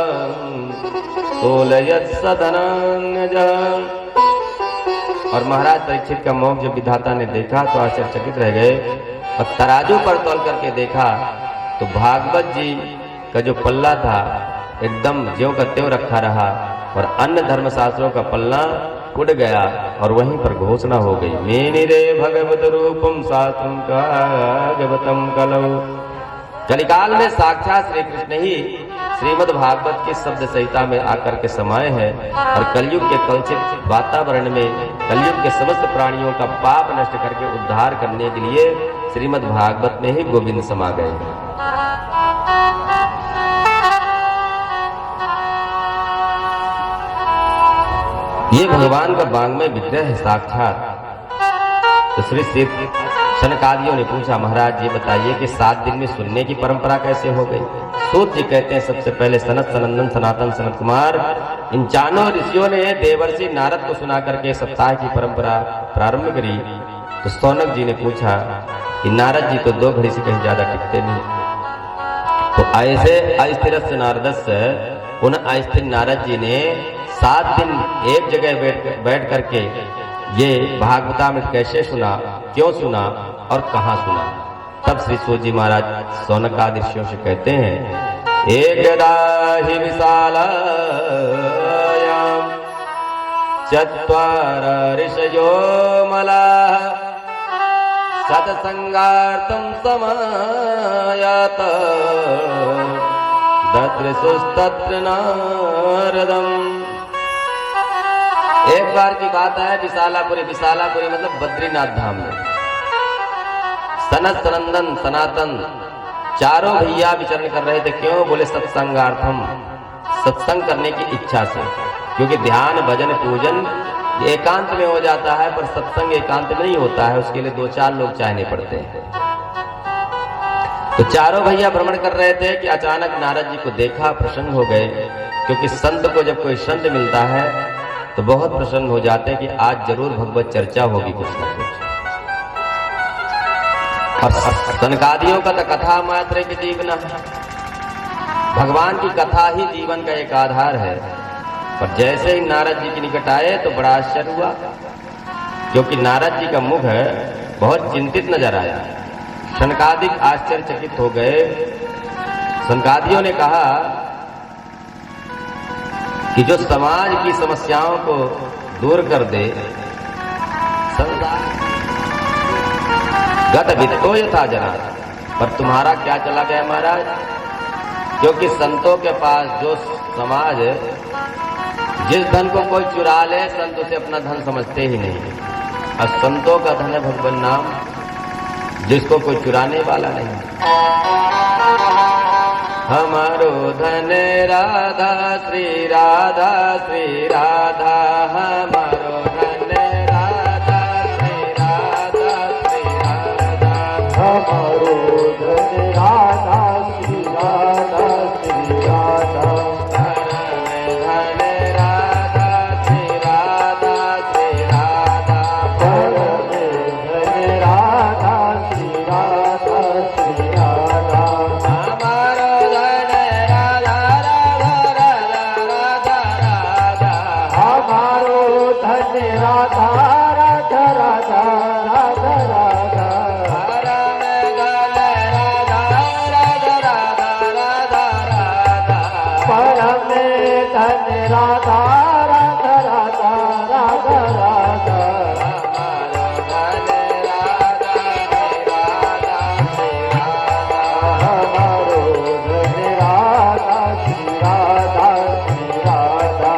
तोलयत् सदनान्यजः। और महाराज परीक्षित का मोक्ष जब विधाता ने देखा तो आश्चर्यचकित रह गए और तराजू पर तौल करके देखा तो भागवत जी का जो पल्ला था एकदम ज्यों का त्यों रखा रहा और अन्य धर्मशास्त्रों का पल्ला उड़ गया और वहीं पर घोषणा हो गई, मेनिरे भगवत रूपम शास्त्रम कागवतम कलौ। कलिकाल में साक्षात श्री कृष्ण ही श्रीमद् भागवत के शब्द संहिता में आकर के समाये हैं और कलयुग के कलुषित वातावरण में कलयुग के समस्त प्राणियों का पाप नष्ट करके उद्धार करने के लिए श्रीमद् भागवत में ही गोविंद समा गए हैं। ये भगवान का वांग्मय विग्रह है साक्षात। तो श्री सनकादियों ने पूछा, महाराज ये बताइए कि 7 दिन में सुनने की परंपरा कैसे हो गई? सूत जी कहते हैं, सबसे पहले सनत सनंदन सनातन सनत कुमार इन चारों ऋषियों ने देवर्षि नारद को सुना करके सप्ताह की परंपरा प्रारंभ करी। तो सौनक जी ने पूछा कि नारद जी तो 2 घड़ी से कहीं ज्यादा टिकते नहीं, तो ऐसे अस्थिरस्य नारदस्य उन अस्थिर नारद जी ने 7 दिन एक जगह बैठ करके ये भागवतामृत कैसे सुना, क्यों सुना और कहाँ सुना? तब श्री सूत जी महाराज सौनक आदि ऋषियों से कहते हैं, एकदा हि विशालायां चत्वार ऋषयो मलाः सत्संगार्थं समायात ददृशुस्तत्र नारदम्। एक बार की बात है, विशालापुरी मतलब बद्रीनाथ धाम में सनत सनंदन सनातन चारों भैया विचरण कर रहे थे। क्यों? बोले सत्संगार्थम, सत्संग करने की इच्छा से, क्योंकि ध्यान भजन पूजन एकांत में हो जाता है पर सत्संग एकांत में नहीं होता है, उसके लिए 2-4 लोग चाहने पड़ते हैं। तो चारों भैया भ्रमण कर रहे थे कि अचानक नारद जी को देखा, प्रसन्न हो गए, क्योंकि संत को जब कोई संत मिलता है तो बहुत प्रसन्न हो जाते हैं कि आज जरूर भगवत चर्चा होगी कुछ न कुछ। और सनकादियों का तो कथा मात्र के जीवन है, भगवान की कथा ही जीवन का एक आधार है। पर जैसे ही नारद जी के निकट आए तो बड़ा आश्चर्य हुआ, क्योंकि नारद जी का मुख बहुत चिंतित नजर आया। सनकादिक आश्चर्यचकित हो गए। सनकादियों ने कहा कि जो समाज की समस्याओं को दूर कर दे, गत वित्तो यथा जना, पर तुम्हारा क्या चला गया महाराज? क्योंकि संतों के पास जो समाज जिस धन को कोई चुरा ले, संत उसे अपना धन समझते ही नहीं। और संतों का धन है भगवान नाम, जिसको कोई चुराने वाला नहीं। हमारो धन राधा श्री राधा श्री राधा, हमारो धन राधा श्री राधा श्री राधा, हमारो धन राधा श्री राधा श्री राधा, धन राधा श्री राधा श्री राधा, धन राधा श्री राधा श्री राधा, हमारो धन राधा राधा राधा राधा, हमारो धन राधा राधा राधा राधा राधा, परम धन राधा राधा राधा राधा राधा, परम धन राधा श्री राधा श्री राधा,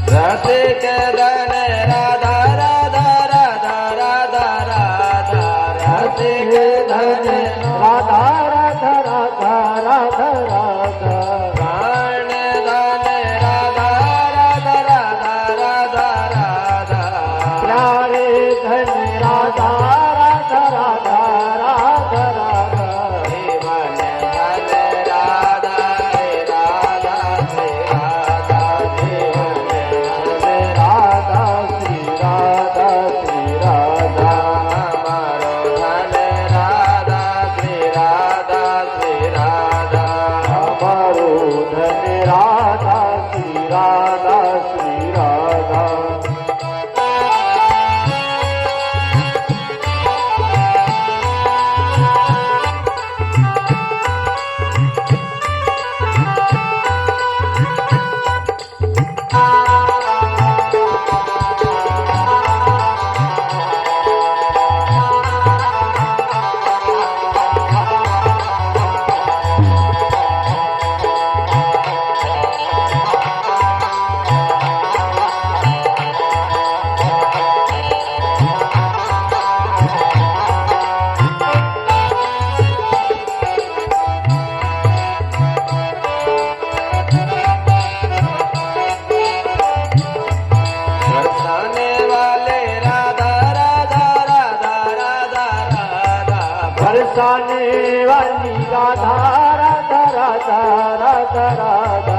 रसिक धन राधा राधा राधा राधा राधा, रसिक धन राधा राधा राधा राधा राधा, प्राण धन राधा राधा राधा राधा राधा, राधा राधा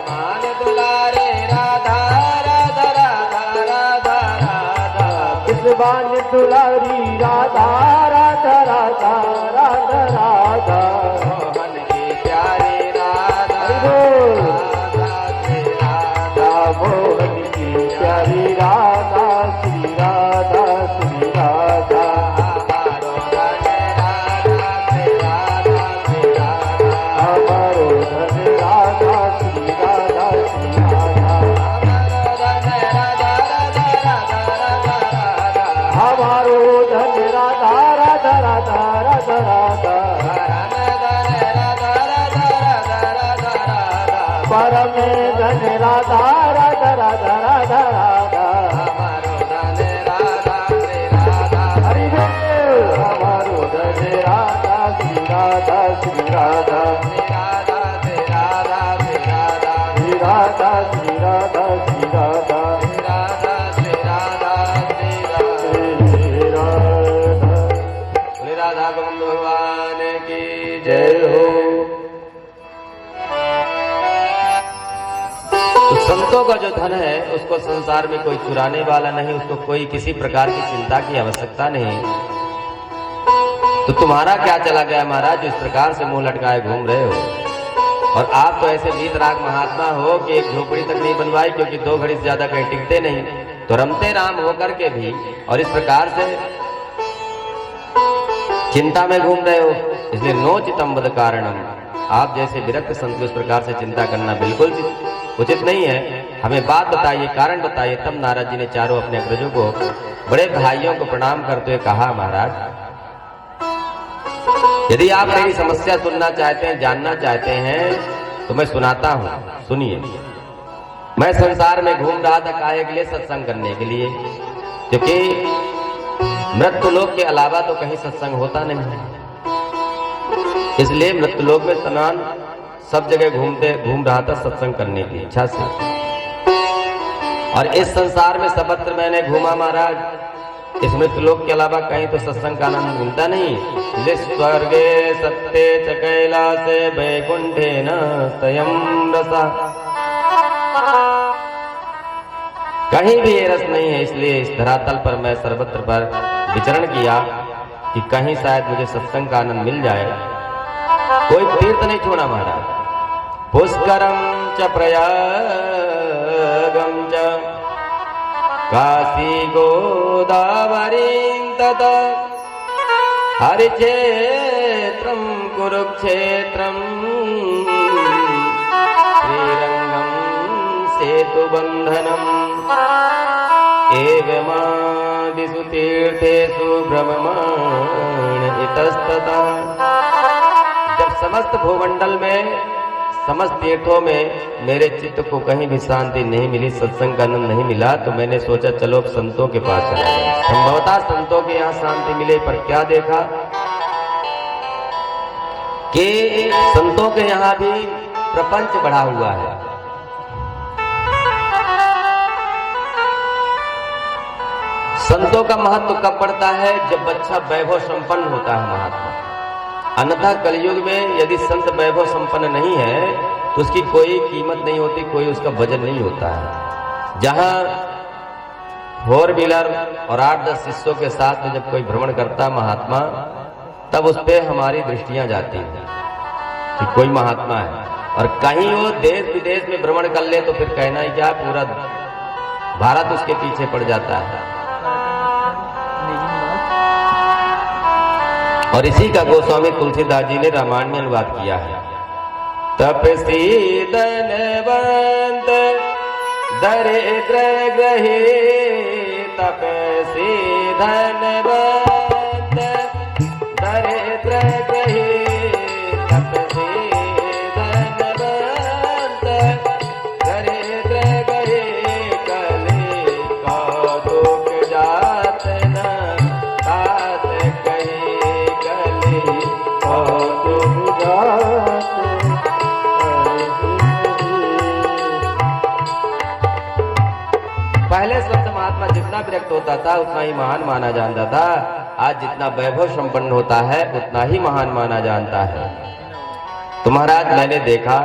मान दुलारे राधा राधा राधा राधा राधा विद्वान दुलारी राधा राधा राधा राधा राधा मोहन की प्यारी राधा बोल। राधा श्री राधा मोहन की प्यारी राधा श्री राधा श्री राधा हमारो धन राधा श्री राधा श्री राधा हमारो धन राधा राधा राधा राधा राधा परम धन राधा राधा राधा राधा राधा हरि बोल। हमारो धन राधा श्री राधा श्री राधा श्री राधा श्री राधा श्री राधा बोले राधा गोविंद भगवान की जय हो। तो संतों का जो धन है उसको संसार में कोई चुराने वाला नहीं, उसको कोई किसी प्रकार की चिंता की आवश्यकता नहीं। तो तुम्हारा क्या चला गया महाराज, इस प्रकार से मुंह लटकाए घूम रहे हो। और आप तो ऐसे वीतराग महात्मा हो कि एक झोपड़ी तक नहीं बनवाई, क्योंकि 2 घड़ी से ज्यादा कहीं टिकते नहीं, तो रमते राम होकर के भी और इस प्रकार से चिंता में घूम रहे हो। इसलिए नो चितम बद कारणम, आप जैसे विरक्त संत की उस प्रकार से चिंता करना बिल्कुल उचित नहीं है। हमें बात बताइए, कारण बताइए। तब नारद जी ने चारों अपने अग्रजों को, बड़े भाइयों को प्रणाम करते हुए कहा, महाराज यदि आप मेरी समस्या सुनना चाहते हैं, जानना चाहते हैं, तो मैं सुनाता हूं, सुनिए। मैं संसार में घूम रहा था काहे के लिए? सत्संग करने के लिए, क्योंकि मृत्युलोक के अलावा तो कहीं सत्संग होता नहीं है। इसलिए मृत्युलोक में तमाम सब जगह घूम रहा था सत्संग करने की इच्छा से। और इस संसार में सर्वत्र मैंने घूमा महाराज, इस मृत्युलोक के अलावा कहीं तो सत्संग का आनंद मिलता नहीं। स्वर्गे सत्ते च कैलासे वैकुंठे न स्वयं रसा, कहीं भी ये रस नहीं है। इसलिए इस धरातल पर मैं सर्वत्र पर विचरण किया कि कहीं शायद मुझे सत्संग का आनंद मिल जाए। कोई तीर्थ नहीं छोड़ा महाराज। पुष्करम च प्रयागम च काशी गोदावरीं तथा हरिक्षेत्रं कुरुक्षेत्रं श्रीरंगं सेतुबंधनम् एवमादिषु तीर्थेषु भ्रममाण इतस्ततः। जब समस्त भूमंडल में, समस्त तीर्थों में मेरे चित्त को कहीं भी शांति नहीं मिली, सत्संग का आनंद नहीं मिला, तो मैंने सोचा चलो अब संतों के पास चला जाए। संभवतः संतों के यहाँ शांति मिले, पर क्या देखा कि संतों के यहाँ भी प्रपंच बढ़ा हुआ है। संतों का महत्व कब बढ़ता है? जब बच्चा वैभव संपन्न होता है महात्मा। अन्यथा कलयुग में यदि संत वैभव संपन्न नहीं है तो उसकी कोई कीमत नहीं होती, कोई उसका वजन नहीं होता है। जहां 4 व्हीलर और 8-10 शिष्यों के साथ में जब कोई भ्रमण करता महात्मा, तब उस पे हमारी दृष्टियां जाती हैं कि कोई महात्मा है। और कहीं वो देश विदेश में भ्रमण कर ले तो फिर कहना ही क्या, पूरा भारत उसके पीछे पड़ जाता है। और इसी का गोस्वामी तुलसीदास जी ने रामायण में अनुवाद किया है। तपसी धनवंत दरिद्र ग्रहे, तपसी धनवंत दरिद्र ग्रहे, तपसी धनवंत दरिद्र ग्रहे, कले का दुख जात न तात कहे, कले का दुख जात। पहले संत महात्मा जितना विरक्त होता था उतना ही महान माना जाता था। आज जितना वैभव संपन्न होता है उतना ही महान माना जाता है। तो महाराज मैंने देखा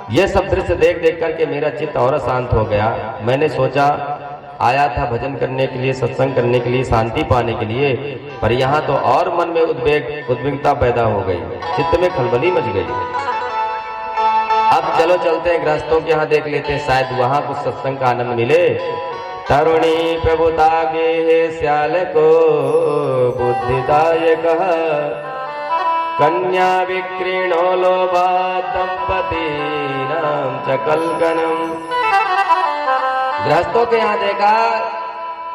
ये सब दृश्य देख देख करके मेरा चित्त और शांत हो गया। मैंने सोचा आया था भजन करने के लिए, सत्संग करने के लिए, शांति पाने के लिए, पर यहाँ तो और मन में उद्विग्नता पैदा हो गई, चित्त में खलबली मच गई। अब चलो चलते हैं गृहस्थों के यहाँ, देख लेते हैं, शायद वहां कुछ सत्संग का आनंद मिले। तरुणी प्रभुता गे श्याल को बुद्धिदायक कन्या विक्रीणो लोभा दंपति नाम चकलगनम। गृहस्थों के यहाँ देखा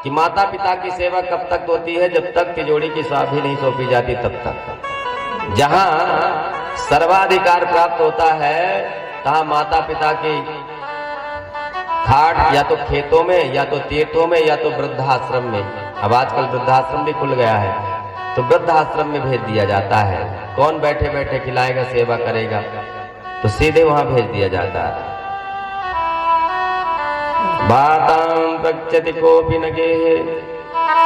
कि माता पिता की सेवा कब तक होती है, जब तक तिजोरी की स्वाभी नहीं सौंपी जाती तब तक। जहां सर्वाधिकार प्राप्त होता है तहां माता पिता की खाट या तो खेतों में, या तो तीर्थों में, या तो वृद्धाश्रम में। अब आजकल वृद्धाश्रम भी खुल गया है, तो वृद्धाश्रम में भेज दिया जाता है। कौन बैठे बैठे खिलाएगा, सेवा करेगा, तो सीधे वहां भेज दिया जाता है। बातां प्रक्षति कोपि न गेहे।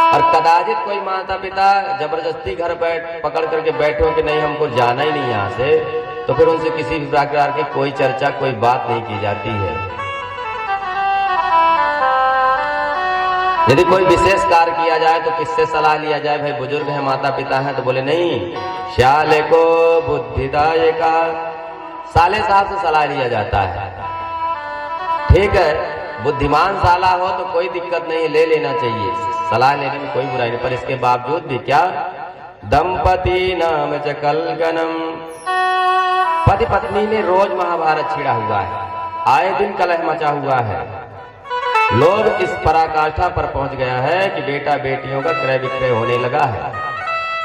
और कदाचित कोई माता पिता जबरदस्ती घर पकड़ करके बैठो कि नहीं हमको जाना ही नहीं यहाँ से, तो फिर उनसे किसी भी प्रकार की कोई चर्चा, कोई बात नहीं की जाती है। यदि कोई विशेष कार्य किया जाए तो किससे सलाह लिया जाए? भाई बुजुर्ग है, माता पिता है, तो बोले नहीं, श्याले को बुद्धिदायका, साले साहब से सलाह लिया जाता है। ठीक है, बुद्धिमान साला हो तो कोई दिक्कत नहीं, ले लेना चाहिए, सलाह लेने में कोई बुराई नहीं, पर इसके बावजूद भी क्या दंपति नाम चकलगनम, पति पत्नी में रोज महाभारत छिड़ा हुआ है, आए दिन कलह मचा हुआ है। लोग इस पराकाष्ठा पर पहुंच गया है कि बेटा बेटियों का क्रय विक्रय होने लगा है।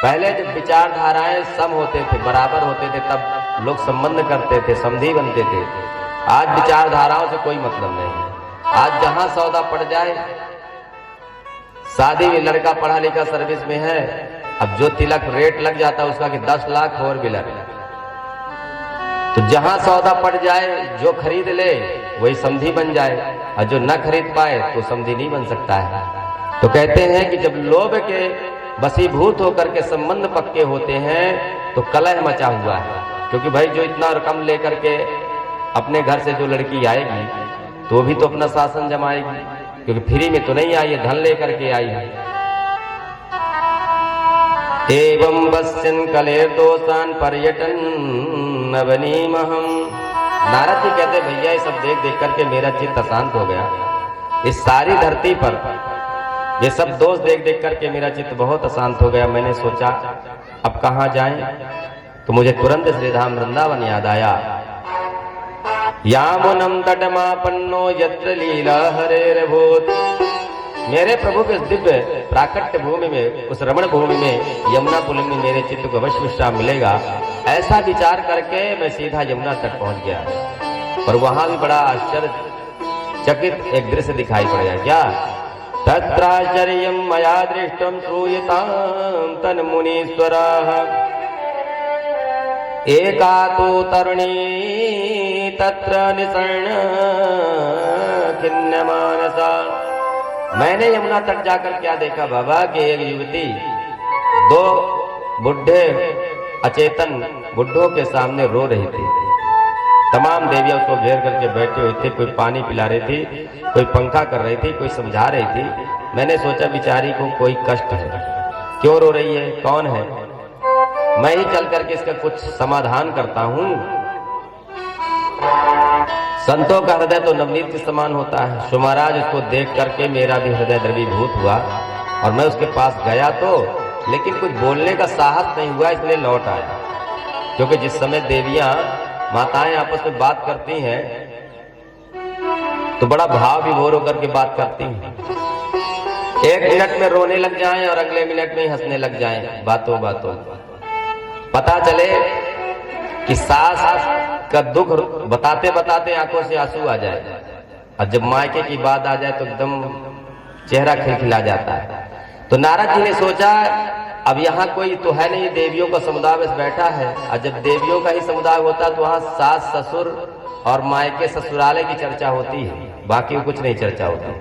पहले जब विचारधाराएं सम होते थे, बराबर होते थे, तब लोग संबंध करते थे, समधी बनते थे। आज विचारधाराओं से कोई मतलब नहीं। आज जहां सौदा पड़ जाए, शादी में लड़का पढ़ा लिखा सर्विस में है, अब जो तिलक रेट लग जाता है उसका कि 10 लाख 4 व्हीलर, तो जहां सौदा पड़ जाए, जो खरीद ले वही समधी बन जाए, और जो न खरीद पाए तो समधी नहीं बन सकता है। तो कहते हैं कि जब लोभ के वशीभूत होकर के संबंध पक्के होते हैं तो कलह मचा हुआ है। क्योंकि भाई जो इतना रकम लेकर के अपने घर से जो लड़की आएगी तो भी तो अपना शासन जमाएगी, क्योंकि फ्री में तो नहीं आई है, धन लेकर के आई है। एवं बस्यन कलेर दोषान पर्यटन नवनीमहम। नारद जी कहते भैया ये सब देख देख करके मेरा चित्त अशांत हो गया। इस सारी धरती पर ये सब दोष देख देख करके मेरा चित्त बहुत अशांत हो गया। मैंने सोचा अब कहाँ जाएं, तो मुझे तुरंत श्रीधाम वृंदावन याद आया। यामुनम तटमापन्नो यत्र लीला हरेर्भूत। मेरे प्रभु के दिव्य प्राकट्य भूमि में, उस रमण भूमि में, यमुना पुल में मेरे चित्त को अवश्य विश्राम मिलेगा, ऐसा विचार करके मैं सीधा यमुना तक पहुंच गया। और वहां भी बड़ा आश्चर्यचकित एक दृश्य दिखाई पड़ गया। क्या? तत्राश्चर्यं मया दृष्टं श्रूयतां तन्मुनीश्वराः। एका तु तरुणी तत्र निसर्ण खिन्नमानसा। मैंने यमुना तट जाकर क्या देखा बाबा कि एक युवती 2 बुढ़े अचेतन बुढ़ों के सामने रो रही थी। तमाम देवियां उसको घेर करके बैठे हुए थे, कोई पानी पिला रही थी, कोई पंखा कर रही थी, कोई समझा रही थी। मैंने सोचा बेचारी को कोई कष्ट है, क्यों रो रही है, कौन है, मैं ही चल करके इसका कुछ समाधान करता हूं। संतों का हृदय तो नवनीत के समान होता है। सो महाराज उसको देख करके मेरा भी हृदय द्रवीभूत हुआ और मैं उसके पास गया तो, लेकिन कुछ बोलने का साहस नहीं हुआ, इसलिए लौट आया। क्योंकि जिस समय देवियां माताएं आपस में बात करती हैं तो बड़ा भाव विभोर होकर के बात करती हैं। 1 मिनट में रोने लग जाएं और अगले मिनट में ही हंसने लग जाएं, बातों बातों। पता चले कि सास का दुख बताते बताते आंखों से आंसू आ जाए, और जब मायके की बात आ जाए तो एकदम चेहरा खिलखिला जाता है। तो नारद जी ने सोचा अब यहाँ कोई तो है नहीं, देवियों का समुदाय बस बैठा है, और जब देवियों का ही समुदाय होता तो वहाँ सास ससुर और मायके ससुराले की चर्चा होती है, बाकी कुछ नहीं चर्चा होती।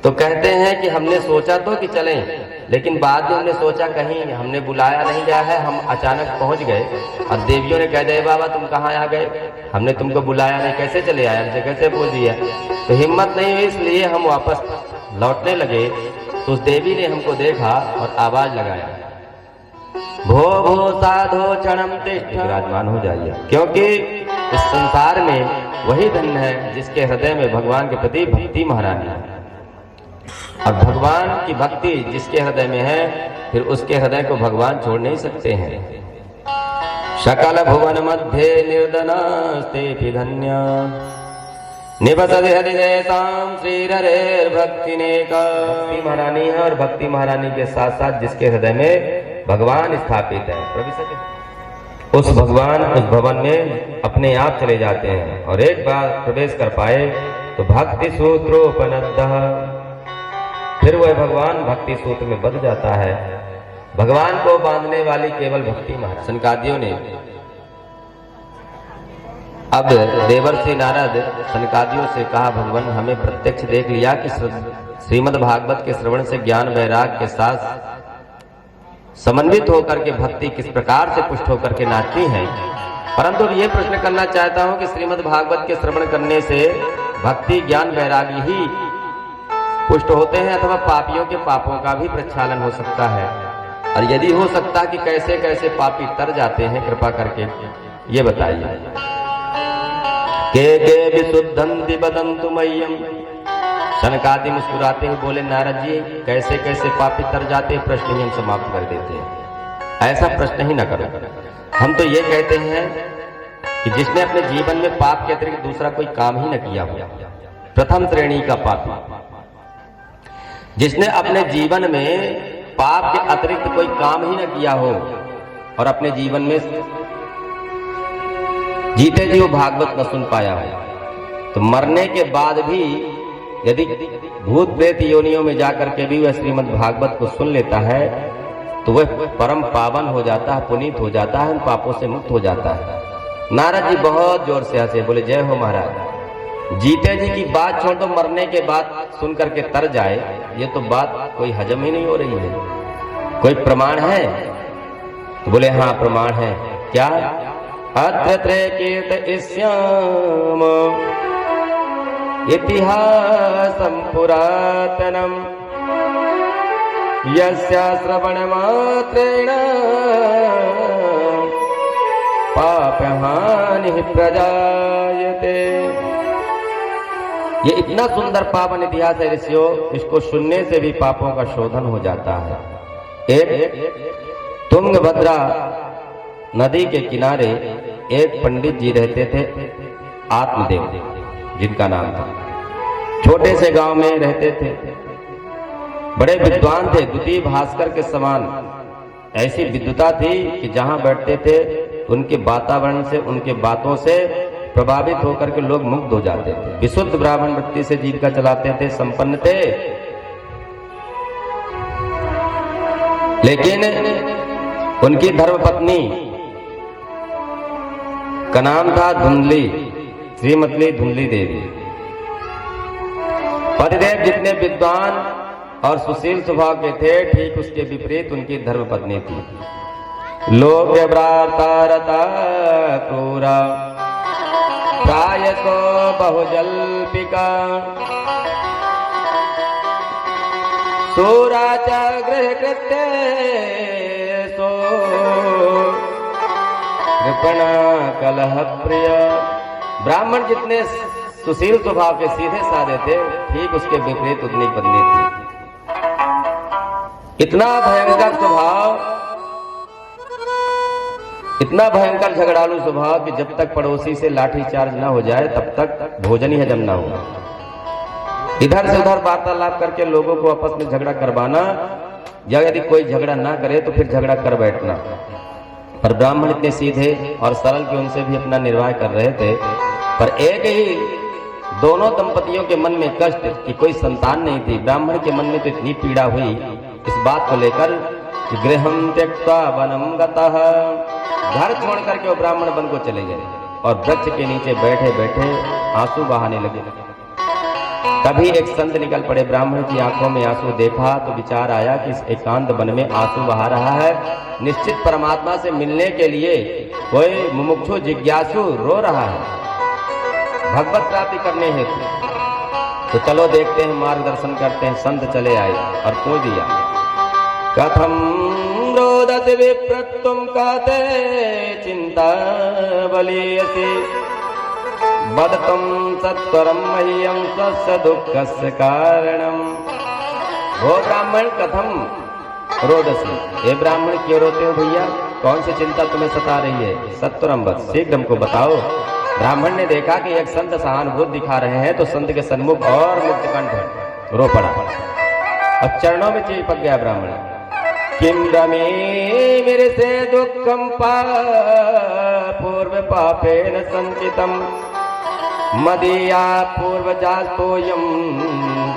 तो कहते हैं कि हमने सोचा तो कि चलें लेकिन बाद में हमने सोचा कहीं हमने बुलाया नहीं गया है, हम अचानक पहुंच गए और देवियों ने कह दिया बाबा तुम कहाँ आ गए, हमने तुमको बुलाया नहीं, कैसे चले आए, हमसे कैसे पूछ दिया। तो हिम्मत नहीं हुई, इसलिए हम वापस लौटने लगे तो उस देवी ने हमको देखा और आवाज लगाया, भो भो साधो क्षणम तिष्ठ, विराजमान हो जाइए, क्योंकि इस संसार में वही धन है जिसके हृदय में भगवान के प्रति भक्ति महारानी है, और भगवान की भक्ति जिसके हृदय में है फिर उसके हृदय को भगवान छोड़ नहीं सकते हैं। सकल भुवन मध्य निर्धनास्ते धन्य निबसति हृदयतां श्रीहरेर्भक्ति नेका, भक्ति महारानी है और भक्ति महारानी के साथ साथ जिसके हृदय में भगवान स्थापित है, उस भगवान उस भवन में अपने आप चले जाते हैं और एक बार प्रवेश कर पाए तो भक्ति सूत्रोपनद्ध, फिर वह भगवान भक्ति सूत्र में बंध जाता है। भगवान को बांधने वाली केवल भक्ति महाराज। सनकादियों ने अब देवर्षि नारद सनकादियों से कहा, भगवान हमें प्रत्यक्ष देख लिया कि श्रीमद् भागवत के श्रवण से ज्ञान वैराग के साथ समन्वित होकर के भक्ति किस प्रकार से पुष्ट होकर के नाचती है, परंतु ये प्रश्न करना चाहता हूं कि श्रीमद् भागवत के श्रवण करने से भक्ति ज्ञान वैरागी ही पुष्ट होते हैं अथवा पापियों के पापों का भी प्रक्षालन हो सकता है, और यदि हो सकता है कि कैसे कैसे पापी तर जाते हैं, कृपा करके ये बताइए। के विशुद्धंति बदंतु मह्यम, सनकादि मुस्कुराते हुए बोले, नारद जी कैसे कैसे पापी तर जाते, प्रश्न ही हम समाप्त कर देते हैं, ऐसा प्रश्न ही न करो। हम तो ये कहते हैं कि जिसने अपने जीवन में पाप के अतिरिक्त दूसरा कोई काम ही न किया हो, प्रथम श्रेणी का पापी, जिसने अपने जीवन में पाप के अतिरिक्त कोई काम ही न किया हो और अपने जीवन में जीते जी वो भागवत न सुन पाया हो, तो मरने के बाद भी यदि भूत प्रेत योनियों में जाकर के भी वह श्रीमद् भागवत को सुन लेता है तो वह परम पावन हो जाता है, पुनीत हो जाता है, पापों से मुक्त हो जाता है। नारद जी बहुत जोर से हंसे, बोले जय हो महाराज, जीते जी की बात छोड़ दो, मरने के बाद सुन करके तर जाए, ये तो बात कोई हजम ही नहीं हो रही है। कोई प्रमाण है? तो बोले हाँ प्रमाण है। क्या? अत्र त्रैकीर्त इष्याम इतिहासं पुरातनम यस्य श्रवण मात्रेण पापहानि प्रजायते। ये इतना सुंदर पावन इतिहास है ऋषियों, इसको सुनने से भी पापों का शोधन हो जाता है। एक तुंगभद्रा नदी के किनारे एक पंडित जी रहते थे, आत्मदेव जिनका नाम था। छोटे से गांव में रहते थे, बड़े विद्वान थे, द्वितीय भास्कर के समान। ऐसी विद्वता थी कि जहां बैठते थे उनके वातावरण से, उनके बातों से प्रभावित होकर के लोग मुग्ध हो जाते थे। विशुद्ध ब्राह्मण वृत्ति से जीविका चलाते थे, संपन्न थे, लेकिन उनकी धर्मपत्नी का नाम था धुंधली, श्रीमती धुंधली देवी। पतिदेव जितने विद्वान और सुशील स्वभाव के थे, ठीक उसके विपरीत उनकी धर्मपत्नी थी। लोक व्राता क्रूरा प्रायसो बहुजल्पिका सूरा च गृह कृत्य सो कृपणा कलह प्रिय। ब्राह्मण जितने सुशील स्वभाव के सीधे साधे थे, ठीक उसके विपरीत उतनी पत्नी थी। इतना भयंकर स्वभाव, इतना भयंकर झगड़ालू स्वभाव कि जब तक पड़ोसी से लाठी चार्ज ना हो जाए तब तक भोजन ही हजम ना हो। इधर से उधर वार्तालाप करके लोगों को आपस में झगड़ा करवाना, या यदि कोई झगड़ा ना करे तो फिर झगड़ा कर बैठना। पर ब्राह्मण इतने सीधे और सरल कि उनसे भी अपना निर्वाह कर रहे थे। पर एक ही दोनों दंपतियों के मन में कष्ट कि कोई संतान नहीं थी। ब्राह्मण के मन में तो इतनी पीड़ा हुई इस बात को लेकर कि गृहं त्यक्त्वा वनं गतः, घर छोड़ करके वो ब्राह्मण वन को चले गए और वृक्ष के नीचे बैठे बैठे आंसू बहाने लगे। तभी एक संत निकल पड़े। ब्राह्मण की आंखों में आंसू देखा तो विचार आया कि इस एकांत वन में आंसू बहा रहा है, निश्चित परमात्मा से मिलने के लिए कोई मुमुक्षु जिज्ञासु रो रहा है भगवत प्राप्ति करने हेतु। तो चलो देखते हैं, मार्गदर्शन करते हैं। संत चले आए और पूछ दिया, कथम रोदति विप्रत्वं काते चिंता बलीयसी बदतम सत्वरम मह्यम स्वस्य दुःखस्य कारणम। वो ब्राह्मण कथम रोदसी, ये ब्राह्मण क्यों रोते हो भैया, कौन सी चिंता तुम्हें सता रही है? सत्वरम बद, शीघ्र हमको बताओ। ब्राह्मण ने देखा कि एक संत सहानुभूति दिखा रहे हैं तो संत के सन्मुख और मुक्तकंठ रो पड़ा और चरणों में चिपक गया ब्राह्मण। किम रमे मेरे से दुखम पूर्व पापेन संचितम मदीया पूर्वजास्तोयम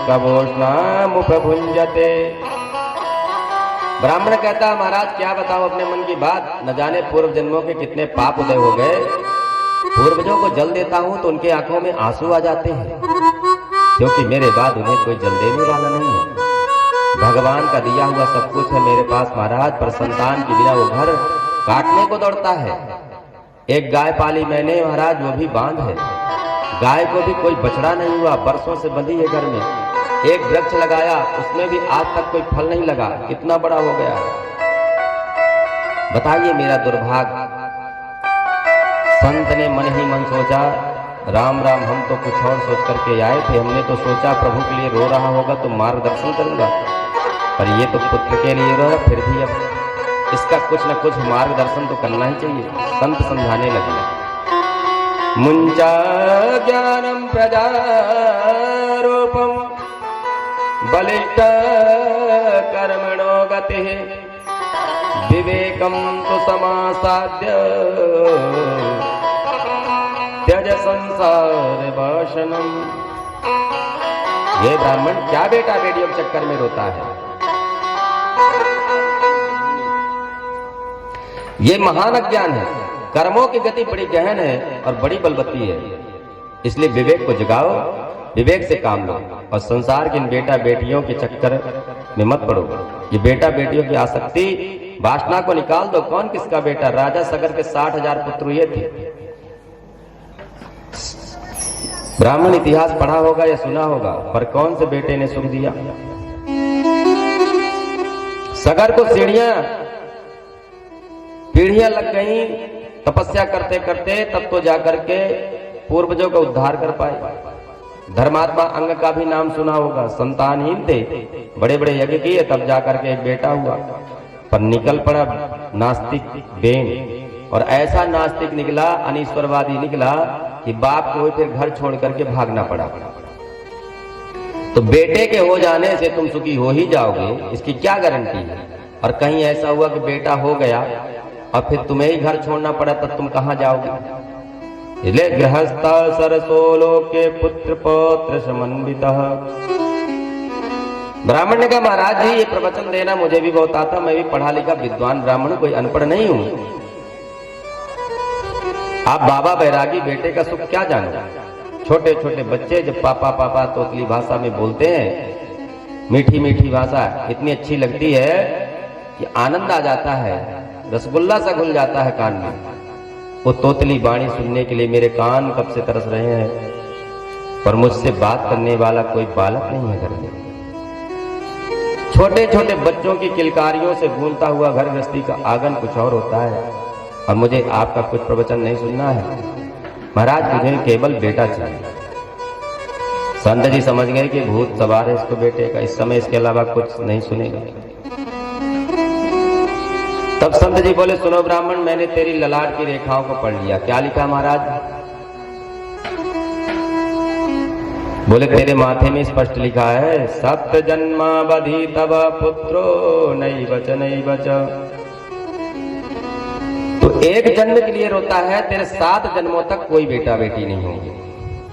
कवोष्णामुपभुंजते। ब्राह्मण कहता, महाराज क्या बताओ अपने मन की बात, न जाने पूर्व जन्मों के कितने पाप उदय हो गए। पूर्वजों को जल देता हूं तो उनके आंखों में आंसू आ जाते हैं, क्योंकि मेरे बाद उन्हें कोई जल देने वाला नहीं है। भगवान का दिया हुआ सब कुछ है मेरे पास महाराज, पर संतान के बिना वो घर काटने को दौड़ता है। एक गाय पाली मैंने महाराज, वो भी बांध है। गाय को भी कोई बछड़ा नहीं हुआ, बरसों से बंधी है घर में। एक वृक्ष लगाया, उसमें भी आज तक कोई फल नहीं लगा, कितना बड़ा हो गया। बताइए मेरा दुर्भाग्य। संत ने मन ही मन सोचा, राम राम, हम तो कुछ और सोच करके आए थे। हमने तो सोचा प्रभु के लिए रो रहा होगा तो मार्गदर्शन करूंगा, पर ये तो पुत्र के लिए रो रहा, फिर भी अब इसका कुछ न कुछ मार्गदर्शन तो करना ही चाहिए। संत समझाने लगे, मुंचा ज्ञानम प्रजारूपम बलिष्ठ कर्मणो गति विवेकम तो समासाद्य त्यज संसार भाषणम। ये ब्राह्मण क्या बेटा बेटियों के चक्कर में रोता है? ये महान अज्ञान है। कर्मों की गति बड़ी गहन है और बड़ी बलवती है, इसलिए विवेक को जगाओ, विवेक से काम लो और संसार के इन बेटा बेटियों के चक्कर में मत पड़ो। ये बेटा बेटियों की आसक्ति वासना को निकाल दो। कौन किसका बेटा? राजा सगर के 60,000 पुत्र हुए थे। ब्राह्मण इतिहास पढ़ा होगा या सुना होगा, पर कौन से बेटे ने सुख दिया? सगर को पीढ़ियां लग गई तपस्या करते करते, तब तो जाकर के पूर्वजों का उद्धार कर पाए। धर्मात्मा अंग का भी नाम सुना होगा, संतानहीन थे, बड़े बड़े यज्ञ किए, तब जाकर के एक बेटा हुआ, पर निकल पड़ा नास्तिक बेन। और ऐसा नास्तिक निकला, अनीश्वरवादी निकला कि बाप को फिर घर छोड़ करके भागना पड़ा। तो बेटे के हो जाने से तुम सुखी हो ही जाओगे, इसकी क्या गारंटी है? और कहीं ऐसा हुआ कि बेटा हो गया और फिर तुम्हें ही घर छोड़ना पड़ा, तब तुम कहां जाओगे? इसलिए गृहस्थ सरसो लोके पुत्र पौत्र समन्वितः। ब्राह्मण ने कहा, महाराज जी ये प्रवचन देना मुझे भी बहुत आता, मैं भी पढ़ा लिखा विद्वान ब्राह्मण, कोई अनपढ़ नहीं हूं। आप बाबा बैरागी बेटे का सुख क्या जानो? छोटे छोटे बच्चे जब पापा पापा तोतली भाषा में बोलते हैं, मीठी मीठी भाषा इतनी अच्छी लगती है कि आनंद आ जाता है, रसगुल्ला सा घुल जाता है कान में। वो तोतली वाणी सुनने के लिए मेरे कान कब से तरस रहे हैं, पर मुझसे बात करने वाला कोई बालक नहीं है घर में। छोटे छोटे बच्चों की किलकारियों से गूंजता हुआ घर गृहस्थी का आंगन कुछ और होता है, और मुझे आपका कुछ प्रवचन नहीं सुनना है महाराज, मुझे केवल बेटा चाहिए। संत जी समझ गए कि भूत सवार है इसको बेटे का, इस समय इसके अलावा कुछ नहीं सुनेगा। तब संत जी बोले, सुनो ब्राह्मण, मैंने तेरी ललाट की रेखाओं को पढ़ लिया। क्या लिखा महाराज? बोले, तेरे माथे में स्पष्ट लिखा है, सप्त जन्मावधि तव पुत्रो नहीं बच नहीं बच। तो एक जन्म के लिए रोता है, तेरे 7 जन्मों तक कोई बेटा बेटी नहीं होंगे।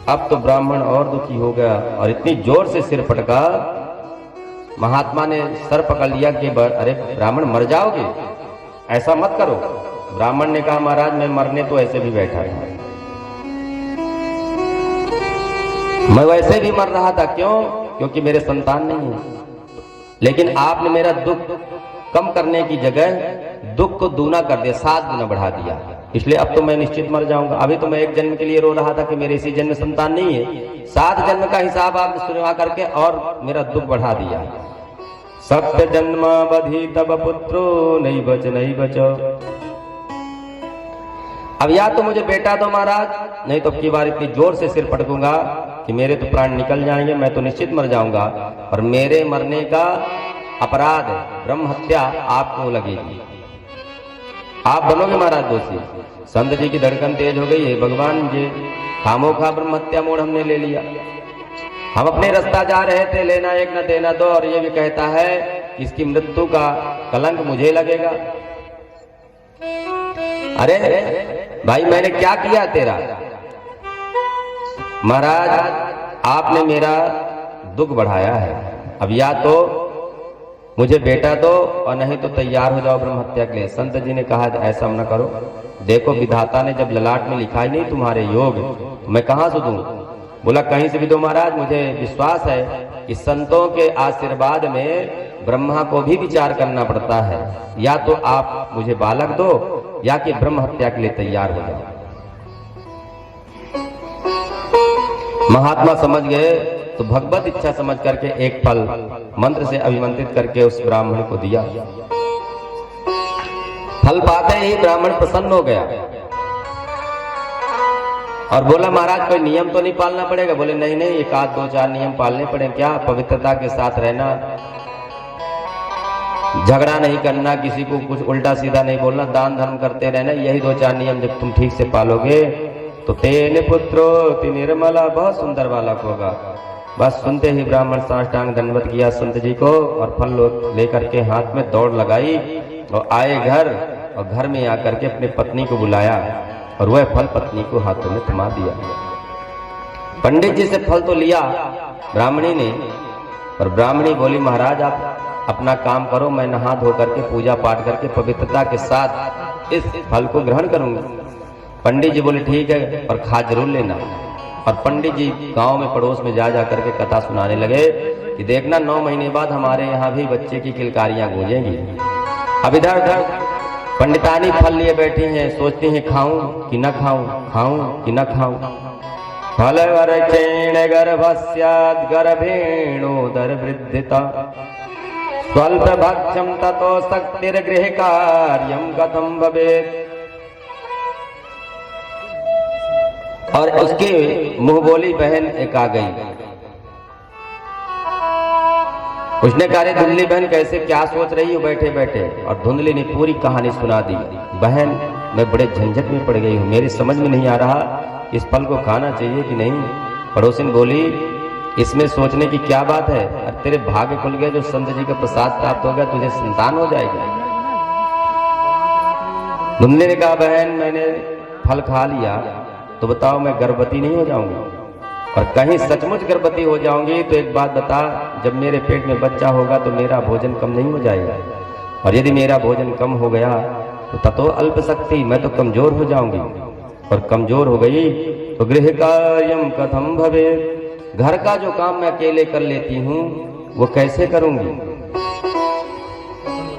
अब तो ब्राह्मण और दुखी हो गया और इतनी जोर से सिर पटका, महात्मा ने सर पकड़ लिया कि अरे ब्राह्मण मर जाओगे, ऐसा मत करो। ब्राह्मण ने कहा, महाराज मैं मरने तो ऐसे भी बैठा है। मैं वैसे भी मर रहा था, क्यों? क्योंकि मेरे संतान नहीं है। लेकिन आपने मेरा दुख कम करने की जगह दुख को दूना कर दिया, 7 गुना बढ़ा दिया। इसलिए अब तो मैं निश्चित मर जाऊंगा। अभी तो मैं एक जन्म के लिए रो रहा था कि मेरे इसी जन्म में संतान नहीं है। 7 जन्म का हिसाब आपने सुनवा करके और मेरा दुख बढ़ा दिया। सप्त जन्मावधि तब पुत्रो नहीं बचो। अब या तो मुझे बेटा दो महाराज, नहीं तो अब की बार इतनी जोर से सिर पटकूंगा कि मेरे तो प्राण निकल जाएंगे, मैं तो निश्चित मर जाऊंगा। और मेरे मरने का अपराध ब्रह्म हत्या आपको लगेगी, आप बनोगे महाराज दोषी। संत जी की धड़कन तेज हो गई है। भगवान जी, खामोखा ब्रह्म हत्या मोड़ हमने ले लिया। हम अपने रास्ता जा रहे थे, लेना एक न देना दो, और ये भी कहता है इसकी मृत्यु का कलंक मुझे लगेगा। अरे भाई, मैंने क्या किया तेरा? महाराज, आपने मेरा दुख बढ़ाया है। अब या तो मुझे बेटा दो और नहीं तो तैयार हो जाओ ब्रह्म हत्या के लिए। संत जी ने कहा ऐसा न करो, देखो विधाता ने जब ललाट में लिखा ही नहीं तुम्हारे योग, तो मैं कहां से दूं? बोला कहीं से भी दो महाराज, मुझे विश्वास है कि संतों के आशीर्वाद में ब्रह्मा को भी विचार करना पड़ता है। या तो आप मुझे बालक दो या कि ब्रह्म हत्या के लिए तैयार हो जाओ। महात्मा समझ गए तो भगवत इच्छा समझ करके एक फल मंत्र से अभिमंत्रित करके उस ब्राह्मण को दिया। फल पाते ही ब्राह्मण प्रसन्न हो गया और बोला महाराज कोई नियम तो नहीं पालना पड़ेगा? बोले नहीं नहीं, 1 2 4 नियम पालने पड़े। क्या? पवित्रता के साथ रहना, झगड़ा नहीं करना, किसी को कुछ उल्टा सीधा नहीं बोलना, दान धर्म करते रहना, यही 2 4 नियम जब तुम ठीक से पालोगे तो तेने पुत्रो ति निर्मला, बहुत सुंदर बालक होगा। बस सुनते ही ब्राह्मण साष्टांग दंडवत किया संत जी को और फल लेकर के हाथ में दौड़ लगाई और आए घर, और घर में आकर के अपने पत्नी को बुलाया और वह फल पत्नी को हाथों में थमा दिया। पंडित जी से फल तो लिया ब्राह्मणी ने, पर ब्राह्मणी बोली महाराज आप अपना काम करो, मैं नहा धो करके पूजा पाठ करके पवित्रता के साथ इस फल को ग्रहण करूंगा। पंडित जी बोले ठीक है, पर खा जरूर लेना। और पंडित जी गांव में पड़ोस में जा करके कथा सुनाने लगे कि देखना 9 महीने बाद हमारे यहाँ भी बच्चे की किलकारियां गूंजेंगी। अब इधर उधर पंडितानी फल लिए बैठी हैं, सोचती हैं खाऊं कि न खाऊं, खाऊं कि न खाऊं। फल वरक्षेण गर्भस्याद् गर्भेणोदर वृद्धिता स्वल्प भक्षम ततो शक्तिर्गृह कार्यम कथम भवेत्। और उसके मुंह बोली बहन एक आ गई। उसने कहा धुंधली बहन कैसे, क्या सोच रही हो बैठे बैठे? और धुंधली ने पूरी कहानी सुना दी। बहन मैं बड़े झंझट में पड़ गई हूँ, मेरी समझ में नहीं आ रहा इस फल को खाना चाहिए कि नहीं। पड़ोसिन बोली इसमें सोचने की क्या बात है, और तेरे भाग्य खुल गया, जो संत जी का प्रसाद प्राप्त हो गया, तुझे संतान हो जाएगा। धुंधली ने कहा बहन मैंने फल खा लिया तो बताओ मैं गर्भवती नहीं हो जाऊंगी? और कहीं सचमुच गर्भवती हो जाऊंगी तो एक बात बता, जब मेरे पेट में बच्चा होगा तो मेरा भोजन कम नहीं हो जाएगा? और यदि मेरा भोजन कम हो गया तो ततो अल्प शक्ति, मैं तो कमजोर हो जाऊंगी। और कमजोर हो गई तो गृह कार्यम कथम भवे, घर का जो काम मैं अकेले कर लेती हूँ वो कैसे करूंगी?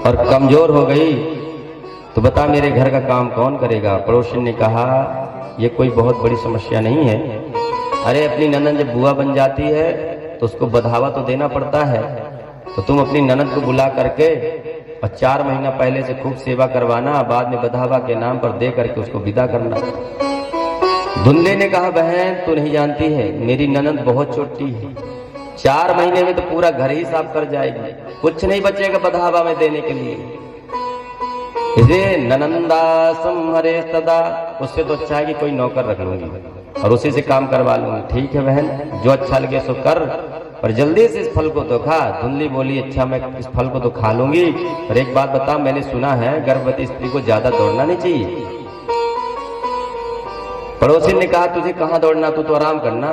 और कमजोर हो गई तो बता मेरे घर का काम कौन करेगा? पड़ोसी ने कहा ये कोई बहुत बड़ी समस्या नहीं है। अरे अपनी ननद जब बुआ बन जाती है तो उसको बढ़ावा तो देना पड़ता है, तो तुम अपनी ननद को बुला करके और 4 महीना पहले से खूब सेवा करवाना, बाद में बढ़ावा के नाम पर दे करके उसको विदा करना। धुंधले ने कहा बहन तू नहीं जानती है मेरी ननद बहुत छोटी है, 4 महीने में तो पूरा घर ही साफ कर जाएगी, कुछ नहीं बचेगा बढ़ावा में देने के लिए। इसे ननंदा संहरे सदा, उससे तो अच्छा है कि कोई नौकर रख लूंगी और उसी से काम करवा लूंगी। ठीक है बहन, जो अच्छा लगे सो कर, पर जल्दी से इस फल को तो खा। धुंधली बोली अच्छा मैं इस फल को तो खा लूंगी, पर एक बात बता, मैंने सुना है गर्भवती स्त्री को ज्यादा दौड़ना नहीं चाहिए। पड़ोसी ने कहा तुझे कहाँ दौड़ना, तू तो आराम करना।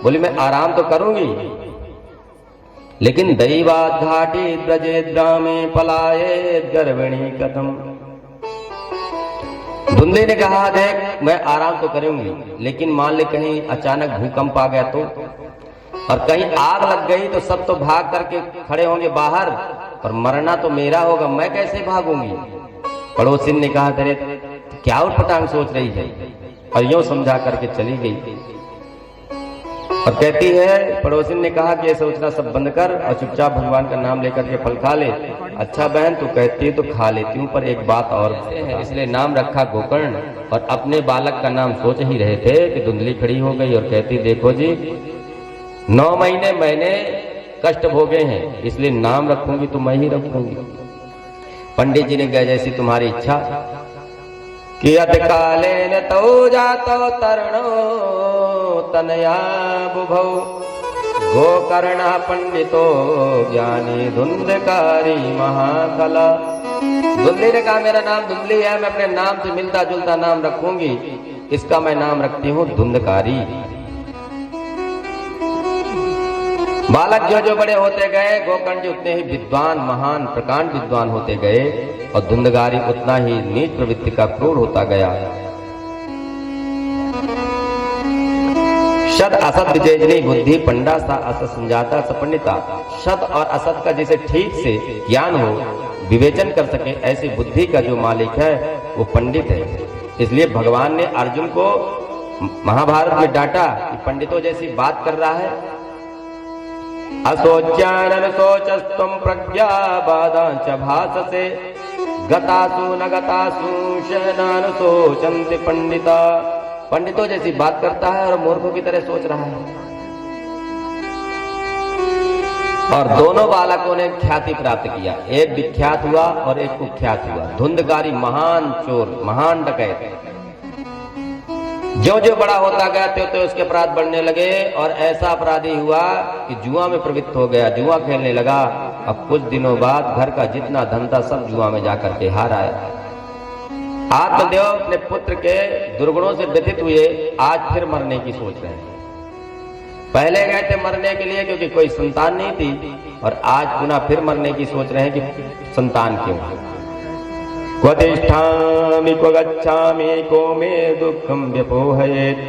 बोली मैं आराम तो करूंगी, लेकिन दैवात घाटी ब्रजेद ग्रामे पलाये गर्भिणी कथम। धुंधली ने कहा, देख मैं आराम तो करूंगी, लेकिन मान ले कहीं अचानक भूकंप आ गया तो, और कहीं आग लग गई तो सब तो भाग करके खड़े होंगे बाहर, और मरना तो मेरा होगा, मैं कैसे भागूंगी। पड़ोसी ने कहा, तेरे क्या उठपटांग सोच रही है, और यूं समझा करके चली गई। और कहती है, पड़ोसी ने कहा कि ये सोचना सब बंद कर और चुपचाप भगवान का नाम लेकर के फल खा ले। अच्छा बहन, तू कहती है तो खा लेती हूँ, पर एक बात और है, इसलिए नाम रखा गोकर्ण। और अपने बालक का नाम सोच ही रहे थे कि धुंधली खड़ी हो गई और कहती, देखो जी 9 महीने मैंने कष्ट भोगे हैं, इसलिए नाम रखूंगी तो मैं ही रखूंगी। पंडित जी ने कहा, जैसी तुम्हारी इच्छा। कि अतकाले न तो जातो तरणो तनया बुभौ गोकर्ण पंडितो ज्ञानी धुंधकारी महाकला। धुंधली ने कहा, मेरा नाम धुंधली है, मैं अपने नाम से मिलता जुलता नाम रखूंगी, इसका मैं नाम रखती हूँ धुंधकारी। बालक जो जो बड़े होते गए, गोकर्ण जी उतने ही विद्वान, महान प्रकांड विद्वान होते गए, और धुंधकारी उतना ही नीच प्रवृत्ति का क्रूर होता गया। सद असत विजयजनी बुद्धि पंडा सा असत संजाता सपंडिता। सद और असत का जिसे ठीक से ज्ञान हो, विवेचन कर सके, ऐसी बुद्धि का जो मालिक है वो पंडित है। इसलिए भगवान ने अर्जुन को महाभारत में डांटा कि पंडितों जैसी बात कर रहा है। असोच्यानन सोचस्तम प्रज्ञा बाधांच भाससे गतासु न गतासु शनान सोचन्ति पंडिता। पंडितों जैसी बात करता है और मूर्खों की तरह सोच रहा है। और दोनों बालकों ने ख्याति प्राप्त किया, एक विख्यात हुआ और एक कुख्यात हुआ। धुंधकारी महान चोर, महान डकैत। जो जो बड़ा होता गया तो उसके अपराध बढ़ने लगे, और ऐसा अपराधी हुआ कि जुआ में प्रवृत्त हो गया, जुआ खेलने लगा। अब कुछ दिनों बाद घर का जितना धन था सब जुआ में जाकर के हार आया। आत्मदेव अपने पुत्र के दुर्गुणों से व्यथित हुए, आज फिर मरने की सोच रहे हैं। पहले गए थे मरने के लिए क्योंकि कोई संतान नहीं थी, और आज पुनः फिर मरने की सोच रहे हैं कि संतान क्यों। क्व तिष्ठामि क्व गच्छामि को मे दुःखं व्यपोहयेत्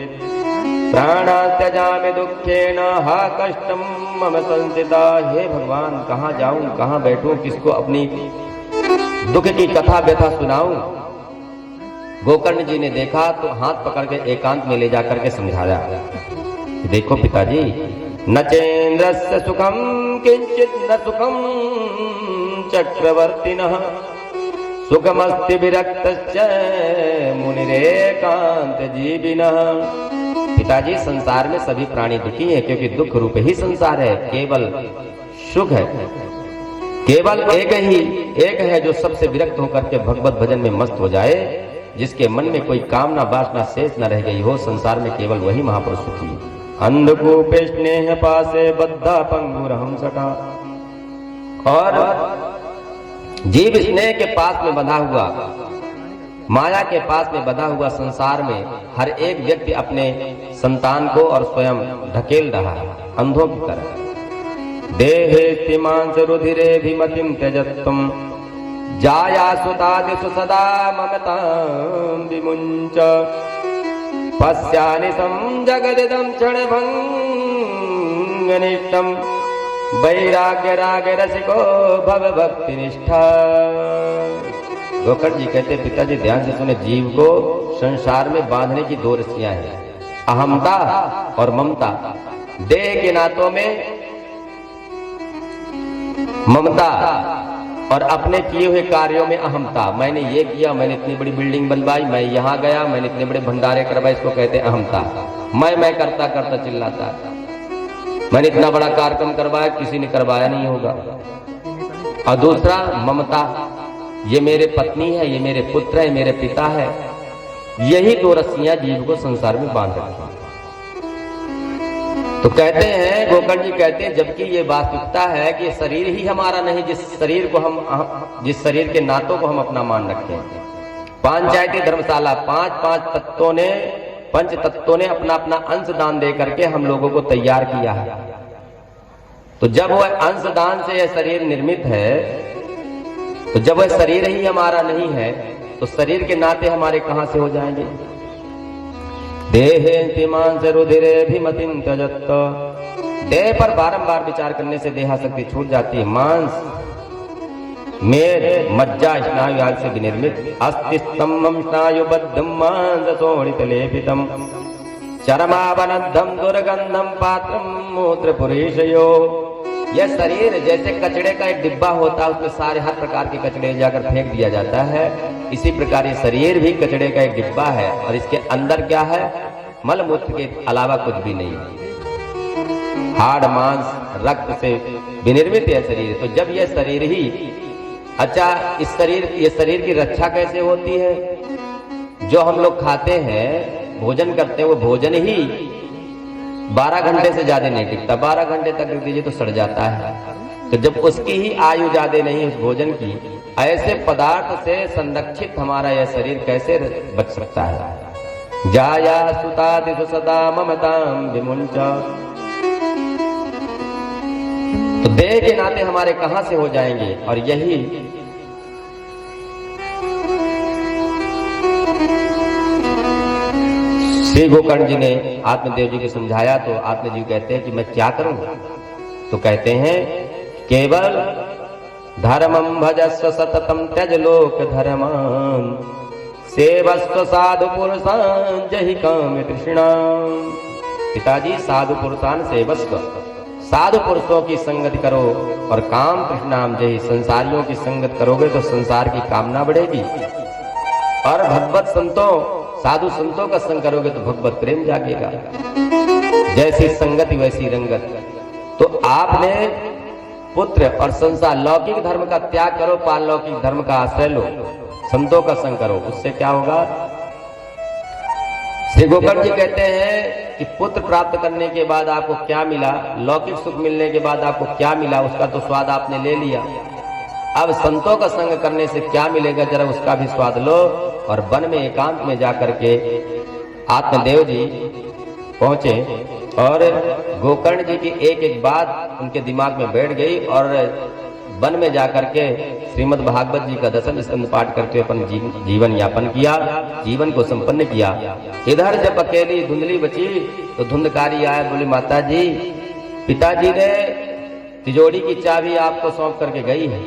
प्राणास्त्यजामि दुःखेन हा कष्टं मम संसिता। हे भगवान, कहाँ जाऊं, कहाँ बैठूं, किसको अपनी दुख की कथा व्यथा सुनाऊं। गोकर्ण जी ने देखा तो हाथ पकड़ के एकांत में ले जाकर के समझाया, देखो पिताजी, न चेन्द्रस्य सुखम किंचित न सुखम चक्रवर्तिनः सुखमस्ति विरक्तश्च मुनिरेकांत जीविनः। पिताजी, संसार में सभी प्राणी दुखी हैं, क्योंकि दुख रूप ही संसार है, केवल सुख है। केवल एक है जो सबसे विरक्त होकर के भगवत भजन में मस्त हो जाए, जिसके मन में कोई कामना वासना शेष न रह गई हो। संसार में केवल वही महापुरुष सुखी है। अंधकूपे स्नेह पासे बद्धा पंगुरहम सटा। और जीव स्नेह के पास में बंधा हुआ, माया के पास में बंधा हुआ संसार में हर एक व्यक्ति अपने संतान को और स्वयं ढकेल रहा है, अंधों की तरह। देहे तिमांस रुधिरे भीमतिम त्यजत्वम जाया सुतादिषु सदा ममतां विमुञ्च पश्यानि सं जगदिदं क्षणभङ्गनिष्ठं वैराग्य राग रसिको भव भक्ति निष्ठा। गोकर्ण जी कहते, पिताजी ध्यान से सुने, जीव को संसार में बांधने की 2 रस्सियां हैं, अहमता और ममता। देह के नातों में ममता और अपने किए हुए कार्यों में अहमता। मैंने ये किया, मैंने इतनी बड़ी बिल्डिंग बनवाई, मैं यहाँ गया, मैंने इतने बड़े भंडारे करवाए, इसको कहते हैं अहमता। मैं करता करता चिल्लाता, मैंने इतना बड़ा कार्यक्रम करवाया, किसी ने करवाया नहीं होगा। और दूसरा ममता, ये मेरे पत्नी है, ये मेरे पुत्र है, मेरे पिता है। यही 2 रस्सियां जीव को संसार में बांध रखी। तो कहते हैं, गोकर्ण जी कहते हैं, जबकि ये वास्तविकता है कि शरीर ही हमारा नहीं, जिस शरीर के नातों को हम अपना मान रखते हैं। पंचायती धर्मशाला 5 पंच तत्वों ने अपना अपना अंश दान दे करके हम लोगों को तैयार किया है। तो जब वह अंश दान से यह शरीर निर्मित है, तो जब वह शरीर ही हमारा नहीं है, तो शरीर के नाते हमारे कहां से हो जाएंगे। देहेन्ति मांस रुधिरे भीमतिं त्यजत, देह पर बारंबार विचार करने से देहाशक्ति छूट जाती है। मांस मेद मज्जा स्नायु आदि से विनिर्मित, अस्थि स्तंभम स्नायुबद्धम मांस शोणित लेपितम, चरमावनद्धम दुर्गंधम पात्रम मूत्र पुरीशयो। यह शरीर जैसे कचड़े का एक डिब्बा होता है, उसमें सारे हर प्रकार के कचड़े जाकर फेंक दिया जाता है, इसी प्रकार ये शरीर भी कचड़े का एक डिब्बा है और इसके अंदर क्या है, मल मूत्र के अलावा कुछ भी नहीं है। हाड़ मांस रक्त से विनिर्मित यह शरीर, तो जब यह शरीर ही अच्छा, ये शरीर की रक्षा कैसे होती है। जो हम लोग खाते हैं भोजन करते हैं, वो भोजन ही 12 घंटे से ज्यादा नहीं टिकता, 12 घंटे तक रख दीजिए तो सड़ जाता है। तो जब उसकी ही आयु ज्यादा नहीं उस भोजन की, ऐसे पदार्थ से संरक्षित हमारा यह शरीर कैसे बच सकता है। जाया सुतादिषु सदा ममतां विमुंच, तो देह के नाते हमारे कहां से हो जाएंगे। और यही श्री गोकर्ण जी ने आत्मदेव जी को समझाया, तो आत्मदेव कहते हैं कि मैं क्या करूं। तो कहते हैं केवल धर्मं भजस्व सततम त्यज लोक धर्मान्, सेवस्व साधु पुरुषान् जहि काम तृष्णाम्। पिताजी साधु पुरुषान् सेवस्व, साधु पुरुषों की संगति करो और काम तृष्णाम जय, संसारियों की संगत करोगे तो संसार की कामना बढ़ेगी। और भगवत संतों साधु संतों का संग करोगे तो भगवत प्रेम जागेगा। जैसी संगति वैसी रंगत। तो आपने पुत्र और संसार लौकिक धर्म का त्याग करो, पारलौकिक धर्म का आश्रय लो, संतों का संग करो, उससे क्या होगा। श्री गोकर्ण जी कहते हैं कि पुत्र प्राप्त करने के बाद आपको क्या मिला, लौकिक सुख मिलने के बाद आपको क्या मिला, उसका तो स्वाद आपने ले लिया। अब संतों का संग करने से क्या मिलेगा, जरा उसका भी स्वाद लो। और वन में एकांत में जाकर के आत्मदेव जी पहुंचे और गोकर्ण जी की एक एक बात उनके दिमाग में बैठ गई और वन में जाकर के श्रीमद् भागवत जी का 10वें स्कंद पाठ करके अपन जीवन यापन किया, जीवन को संपन्न किया। इधर जब अकेली धुंधली बची तो धुंधकारी आया, बोली माता जी पिताजी ने तिजोरी की चाबी आपको सौंप करके गई है,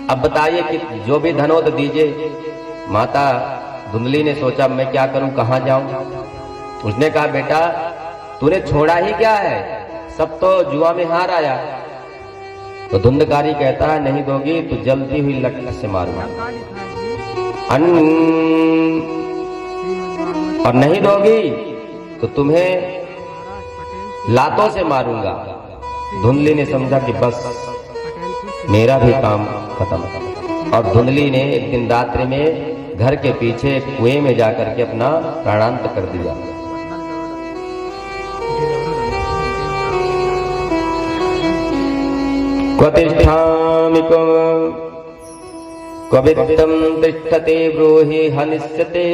अब बताइए कि जो भी धन हो तो दीजिए। माता धुंधली ने सोचा मैं क्या करूं, कहां जाऊं। उसने कहा बेटा तूने छोड़ा ही क्या है, सब तो जुआ में हार आया। तो धुंधकारी कहता है नहीं दोगी तो जलती हुई लकड़ी से मारूंगा, और नहीं दोगी तो तुम्हें लातों से मारूंगा। धुंधली ने समझा कि बस मेरा भी काम खत्म। और धुंधली ने एक दिन रात्रि में घर के पीछे एक कुएं में जाकर के अपना प्राणांत कर दिया। क्वतिष्ठामि क्ववित्तं तिष्ठते ब्रूहि हनिष्यते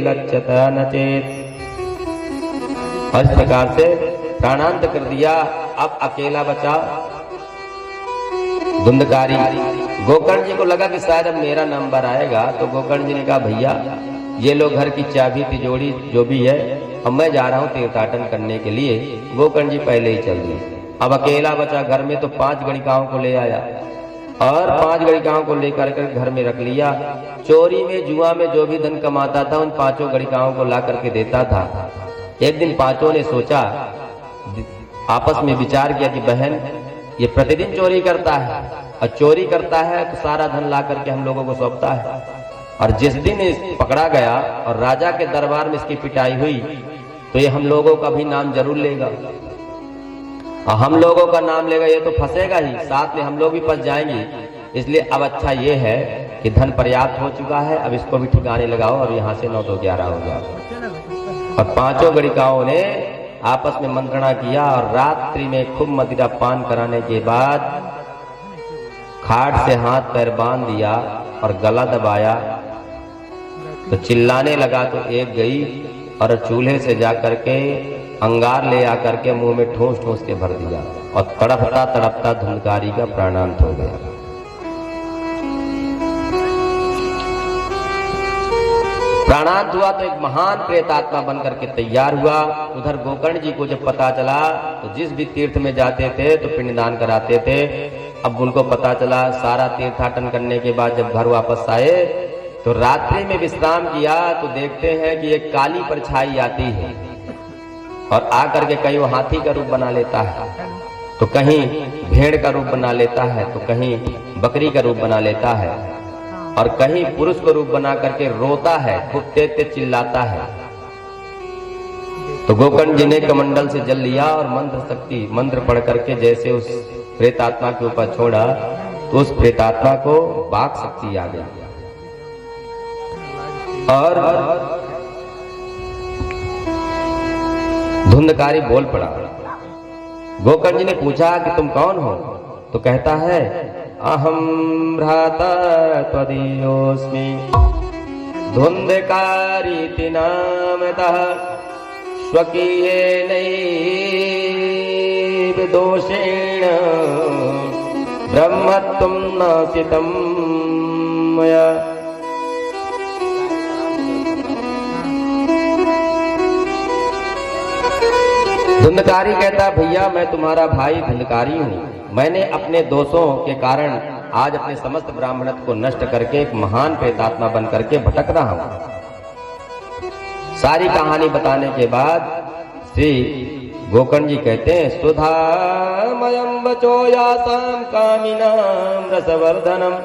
लज्जता न चेत्। इस प्रकार से प्राणांत कर दिया। अब अकेला बचा धुंधकारी। गोकर्ण जी को लगा कि शायद अब मेरा नंबर आएगा, तो गोकर्ण जी ने कहा भैया ये लो घर की चाबी तिजोरी जो भी है, अब मैं जा रहा हूँ तीर्थाटन करने के लिए। गोकर्ण जी पहले ही चल दिए। अब अकेला बचा घर में, तो 5 गणिकाओं को ले आया और 5 गणिकाओं को लेकर कर घर में रख लिया। चोरी में जुआ में जो भी धन कमाता था उन 5 गणिकाओं को ला करके देता था। एक दिन 5 ने सोचा, आपस में विचार किया कि बहन ये प्रतिदिन चोरी करता है और चोरी करता है तो सारा धन ला करके हम लोगों को सौंपता है, और जिस दिन पकड़ा गया और राजा के दरबार में इसकी पिटाई हुई तो ये हम लोगों का भी नाम जरूर लेगा, और हम लोगों का नाम लेगा ये तो फंसेगा ही, साथ में हम लोग भी फंस जाएंगे। इसलिए अब अच्छा ये है कि धन पर्याप्त हो चुका है, अब इसको भी ठिकाने लगाओ और यहाँ से 9 तो 11 हो गया। और 5 गणिकाओं ने आपस में मंत्रणा किया और रात्रि में खूब मदिरा पान कराने के बाद खाट से हाथ पैर बांध दिया और गला दबाया। तो चिल्लाने लगा तो एक गई और चूल्हे से जाकर के अंगार ले आकर के मुंह में ठोस ठोस के भर दिया और तड़पता तड़पता धुंधकारी का प्राणांत हो गया। प्राणांत हुआ तो एक महान प्रेतात्मा बनकर के तैयार हुआ। उधर गोकर्ण जी को जब पता चला तो जिस भी तीर्थ में जाते थे तो पिंडदान कराते थे। अब उनको पता चला, सारा तीर्थाटन करने के बाद जब घर वापस आए तो रात्रि में विश्राम किया तो देखते हैं कि एक काली परछाई आती है और आकर के कहीं वो हाथी का रूप बना लेता है, तो कहीं भेड़ का रूप बना लेता है, तो कहीं बकरी का रूप बना लेता है और कहीं पुरुष को रूप बना करके रोता है, खूब तेज तेज चिल्लाता है। तो गोकर्ण जी ने कमंडल से जल लिया और मंत्र पढ़ करके जैसे उस प्रेतात्मा के ऊपर छोड़ा तो उस प्रेतात्मा को वाक शक्ति आ गई और धुंधकारी बोल पड़ा। गोकर्ण जी ने पूछा कि तुम कौन हो? तो कहता है, अहम भ्राता त्वदीयोऽस्मि धुंधकारीति नामतः स्वकीयेनैव दोषेण ब्रह्मत्वं नासितं मया। धुंधकारी कहता, भैया मैं तुम्हारा भाई धुंधकारी हूँ। मैंने अपने दोषों के कारण आज अपने समस्त ब्राह्मणत्व को नष्ट करके एक महान प्रेतात्मा बन करके भटक रहा हूँ। सारी कहानी बताने के बाद श्री गोकर्ण जी कहते हैं, सुधामयं वचो यासां कामिनां रसवर्धनम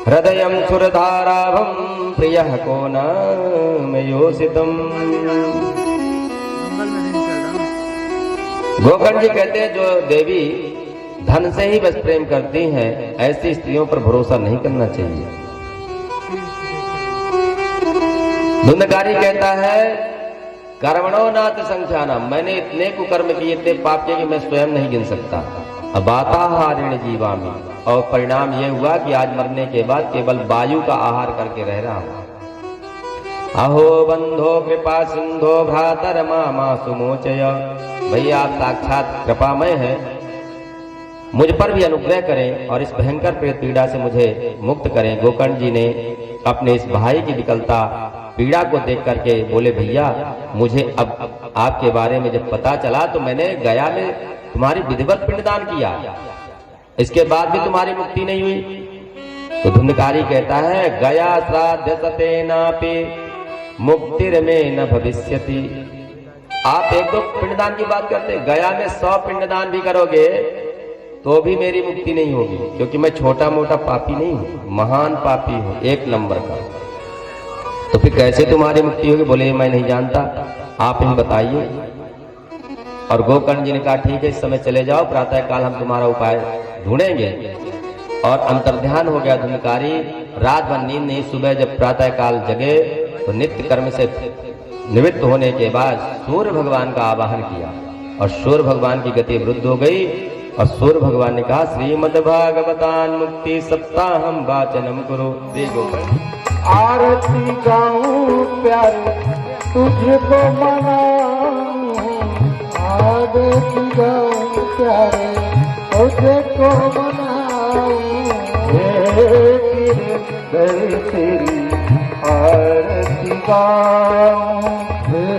हृदयं सुरधाराभं प्रियः को न योषितम्। गोकर्ण जी कहते हैं, जो देवी धन से ही बस प्रेम करती हैं, ऐसी स्त्रियों पर भरोसा नहीं करना चाहिए। धुंधकारी कहता है, कर्मणो नाथ संख्याना, मैंने इतने कुकर्म किए, इतने पाप किए कि मैं स्वयं नहीं गिन सकता। अबाताहारेण जीवामि, और परिणाम ये हुआ कि आज मरने के बाद केवल वायु का आहार करके रह रहा हूं। अहो बंधो कृपा सिंधो भ्रातर मामा सुमोचय, भैया आप साक्षात कृपामय हैं, मुझ पर भी अनुग्रह करें और इस भयंकर प्रेत पीड़ा से मुझे मुक्त करें। गोकर्ण जी ने अपने इस भाई की विकलता पीड़ा को देख करके बोले, भैया मुझे अब आपके बारे में जब पता चला तो मैंने गया में तुम्हारी विधिवत पिंडदान किया, इसके बाद भी तुम्हारी मुक्ति नहीं हुई। तो धुंधकारी कहता है, गया श्राद्ध सतेनापि मुक्तिर्मे न भविष्यति। आप एक दो पिंडदान की बात करते, गया में 100 पिंडदान भी करोगे तो भी मेरी मुक्ति नहीं होगी, क्योंकि मैं छोटा मोटा पापी नहीं हूं, महान पापी हूं, 1 नंबर का। तो फिर कैसे तुम्हारी मुक्ति होगी? बोले मैं नहीं जानता, आप ही बताइए। और गोकर्ण जी ने कहा, ठीक है, इस समय चले जाओ, प्रातः काल हम तुम्हारा उपाय ढूंढेंगे। और अंतर्ध्यान हो गया धुंधकारी, रात भर नींद नहीं, सुबह जब प्रातः काल जगे तो नित्य कर्म से निवृत्त होने के बाद सूर्य भगवान का आवाहन किया और सूर्य भगवान की गति वृद्ध हो गई। और सूर्य भगवान ने कहा, श्रीमद्भागवतान मुक्ति सप्ताहम वाचनम कुरु। श्री गोकर्ण, आरती गाऊं प्यारे तुझको मनाऊं, आरती गाऊं प्यारे तुझको मनाऊं, तेरी तेरी आरती गाऊं, तेरी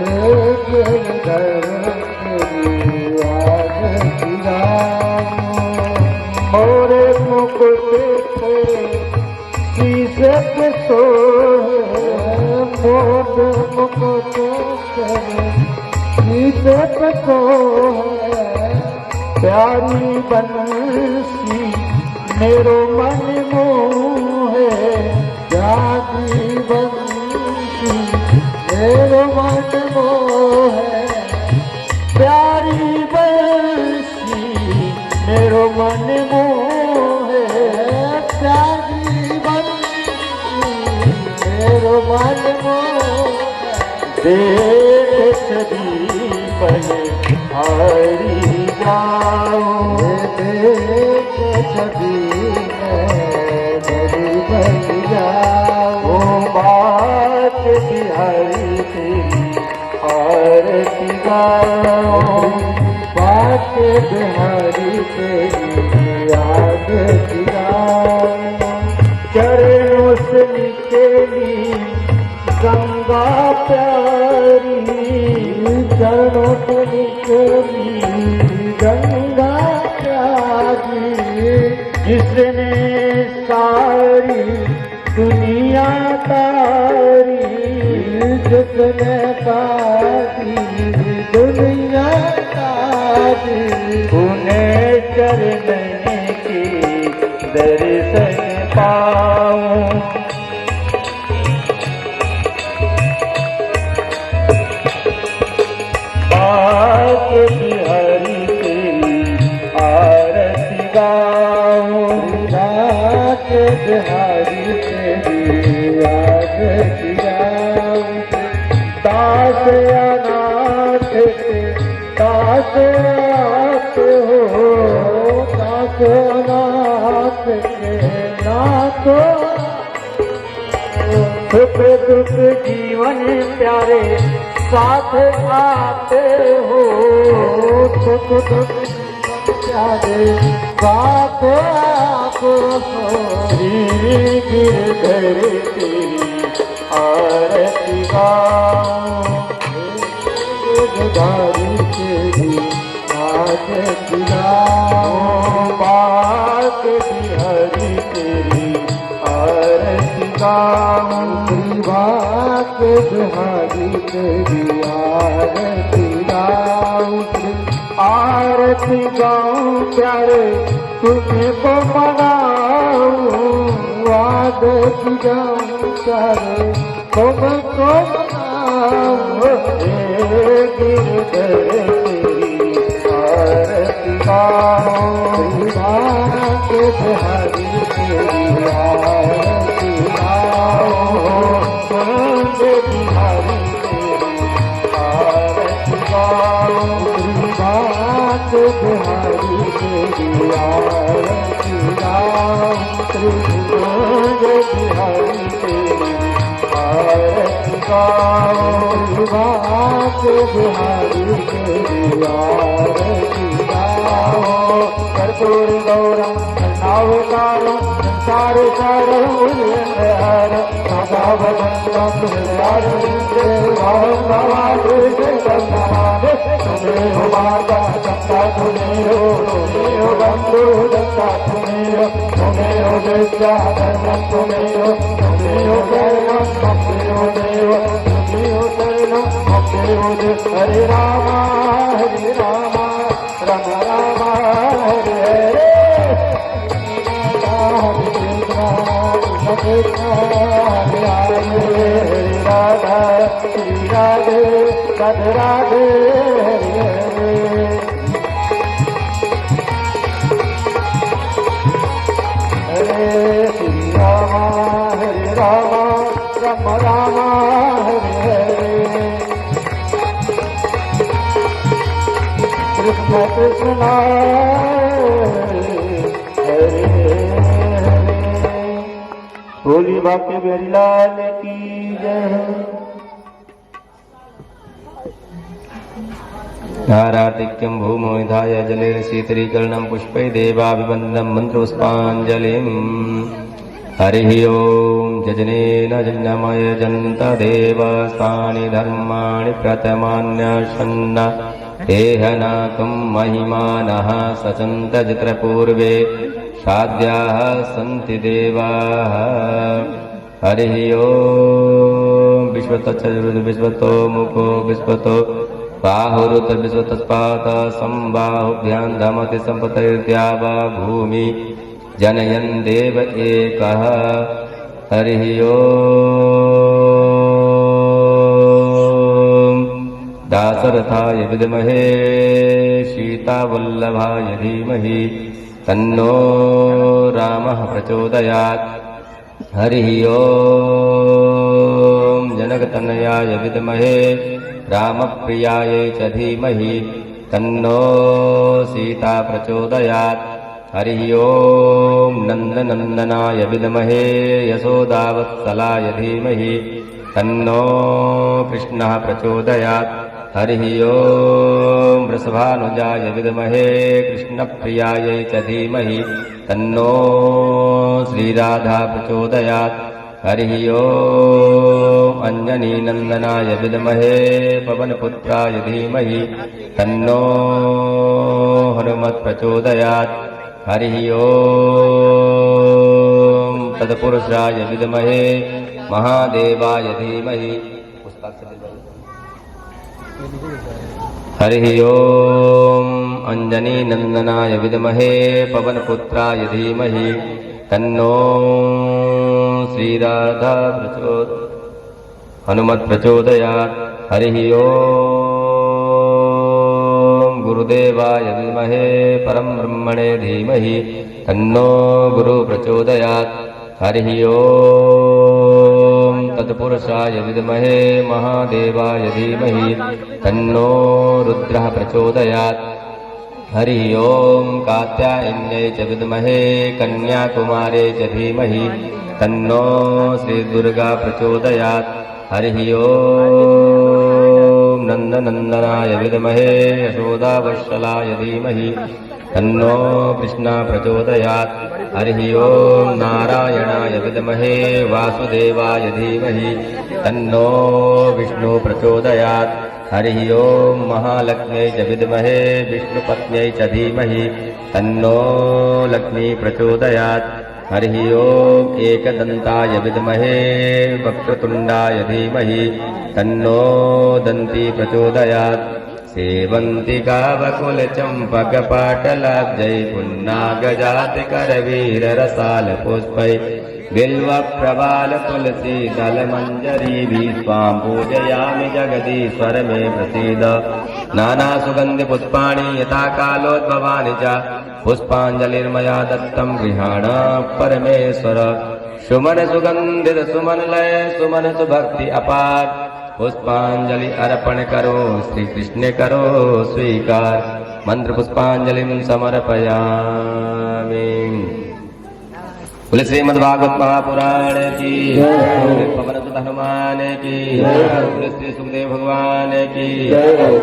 आरती गाऊं, मोरे मुकुट पे शीशे पे सोए, मोरे मुकुट पे शीशे पे सोए, प्यारी बंसी मेरो मन मोहे, प्यारी बंसी मेरो मन मोहे, प्यारी बंसी मेरो मन मोहे, प्यारी बंसी मेरो मन मोहे। देख छवि बने हरी जाऊं, देख छवि बड़ी बन जाऊं, बात बिहारी तेरी आरती गाऊं, बात बिहारी तेरी आरती गाऊं, चरणों से निकली गंगा प्यारी, चरणों पे निकली गंगा प्यारी, जिसने सारी दुनिया तारी, जिसने सारी दुनिया तारी, उन्हें चरण की दर्शन पाऊं। बाग बिहारी तेरी आरती गाऊं, बाग बिहारी तेरी आरती गाऊं। दास अनाथ से दास आप हो, दास अनाथ के नाथ, सुख दुख जीवन प्यारे साथ आते हो, सुख दुख प्यारे साथ आप हो। गिरधर तेरी आरती गाऊं, गिरधारी तेरी आरती गाऊं। बाग बिहारी तेरी आरती गाऊं, बाग बिहारी तेरी आरती गाऊं। आरती गाऊं प्यारे तुझको मनाऊं, आरती गाऊं प्यारे तुमको मनाऊं। गिरधर तेरी आरती गाऊं, बाग बिहारी तेरी आरती गाऊं। बाग बिहारी तेरी आरती गाऊं, बाग बिहारी तेरी आरती गाऊं। बाग बिहारी तेरी आरती गाऊं, बाग बिहारी तेरी आरती गाऊं। कर्पूर गौरम नावकारम संसार सारम उल्लंघन, सदा वदन्तं हृदयारविन्दे भावं भवामि वन्दनामि। तुमेव माता सत्ता तुमेव, तुमेव बन्धु दत्ता तुमेव, तुमेव विद्या धर्मं तुमेव, तुमेव शरणं ममेव देव, तुमेव शरणं ममेव देव। हरे राम हरे राम, राम राम हरे हरे, हरे राधा श्री राधे राधे राधे हरे हरे। हरे श्री राम हरे राम, राम राम हरे हरे। कृष्ण कृष्ण हरे बोली बाके बिहारी लाल की जय। धारातिक्यं भूमो निधाय जले शीतलीकरणं पुष्पै देवाभिवन्दनं मन्त्रपुष्पाञ्जलिम्। हरिः ओम् जजनेन जन्मय जन्त देवस्तानि धर्माणि प्रथमान्यशन्न देहनाकं महिमानः सचन्त चित्रपूर्वे साध्याः सन्ति देवाः। हरिः ओम् विश्वतश्चतुर्विध विश्वतो मुखो विश्वतो बाहुरुत विश्वतस्पात संबाहुभ्यां धमति सम्पतैर्द्यावा भूमि जनयन् देव एकः। हरिः ओम् दासरथाय विद्महे सीतावल्लभाय धीमहि तन्नो रामः प्रचोदयात्। हरिः ओम् जनकतनयाय विद्महे रामप्रियाय च धीमहि तन्नो सीता प्रचोदयात्। हरिः ओम् नन्दनन्दनाय विद्महे यशोदावत्सलाय धीमहि तन्नो कृष्णः प्रचोदयात्। हरिः ओम् वृषभानुजाय विद्महे कृष्णप्रियाय च धीमहि तन्नो श्रीराधा प्रचोदयात्। हरिः ओम् अंजनी नंदनाय विद्महे पवनपुत्राय धीमहि तन्नो हनुमत् प्रचोदयात्। हरिः ओम् तत्पुरुषाय विद्महे महादेवाय धीमहि। हरिः ओम् अंजनी नंदनाय विद्महे पवनपुत्राय धीमहि तन्नो श्रीराधा हनुमत् प्रचोदयात्। हरिः ओम् गुरुदेवाय विद्महे परम ब्रह्मणे धीमहि तन्नो गुरु प्रचोदयात्। हरिः ओम् तत्पुरुषाय विद्महे महादेवाय धीमहि तन्नो रुद्रः प्रचोदयात्। हरिः ओम् कात्यायन्यै च विद्महे कन्याकुमारे च धीमहि तन्नो श्रीदुर्गा प्रचोदयात्। हरिः ओम् नन्दनन्दनाय विद्महे यशोदावत्सलाय धीमहि तन्नो कृष्णा प्रचोदयात्। हरिः ओम् नारायणाय विद्महे वासुदेवाय धीमहि तन्नो विष्णु प्रचोदयात्। हरिः ओम् महालक्ष्म्यै च विद्महे विष्णुपत्न्यै च धीमहि तन्नो लक्ष्मी प्रचोदयात्। हरिः ओम् एकदन्ताय विद्महे वक्रतुण्डाय धीमहि तन्नो दन्ती प्रचोदयात्। सेवन्तिका वकुलचम्पकपाटलाब्जै पुन्नागजातिकरवीररसालपुष्पै बिल्वप्रवालतुलसीदलमञ्जरीभिः स्वां पूजयामि जगदीश्वर मे प्रसीद। नानासुगन्धिपुष्पाणि यथा कालोद्भवानि च पुष्पाञ्जलिर्मया दत्तं गृहाण परमेश्वर। सुमन सुगन्धित सुमन लय सुमन सुभक्ति अपार पुष्पांजलि अर्पण करो श्री कृष्ण करो स्वीकार। मंत्र पुष्पांजलिं समर्पयामि। बोले श्रीमद्भागवत महापुराण की पवन सुत हनुमान की। बोले श्री सुखदेव भगवान की।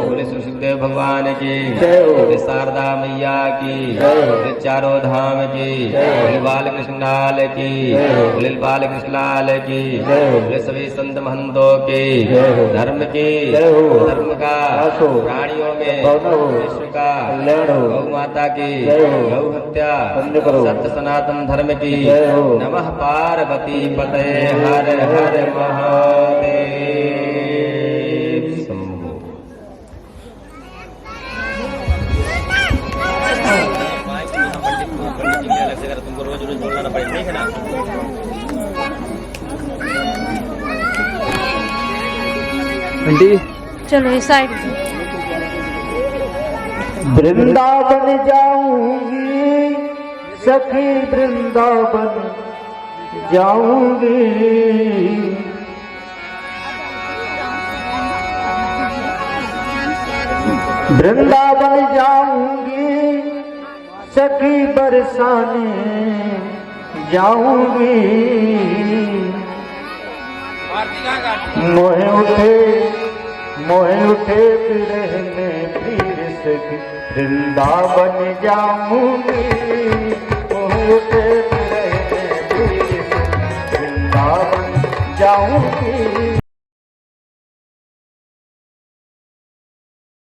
बोले श्री सुखदेव भगवान की। बोले शारदा मैया की। बोले चारों धाम की। बोले बाल कृष्ण लाल की। बोले बाल कृष्ण लाल की। बोले सभी संत महंतों की धर्म की धर्म का प्राणियों में विश्व का गौ माता की गौ हत्या सत्य सनातन धर्म की। नमः पार्वती पतये हर हर महादेव शंभो। तुमको रोज रोज बोलना पड़ेगा नहीं है ना। चलो इस साइड। वृंदावन जाऊंगी सखी वृंदावन जाऊंगी। वृंदावन जाऊंगी सखी बरसाने जाऊंगी। मोहे उठे विरह में फिर सखी वृंदावन जाऊंगी। मोहे उठे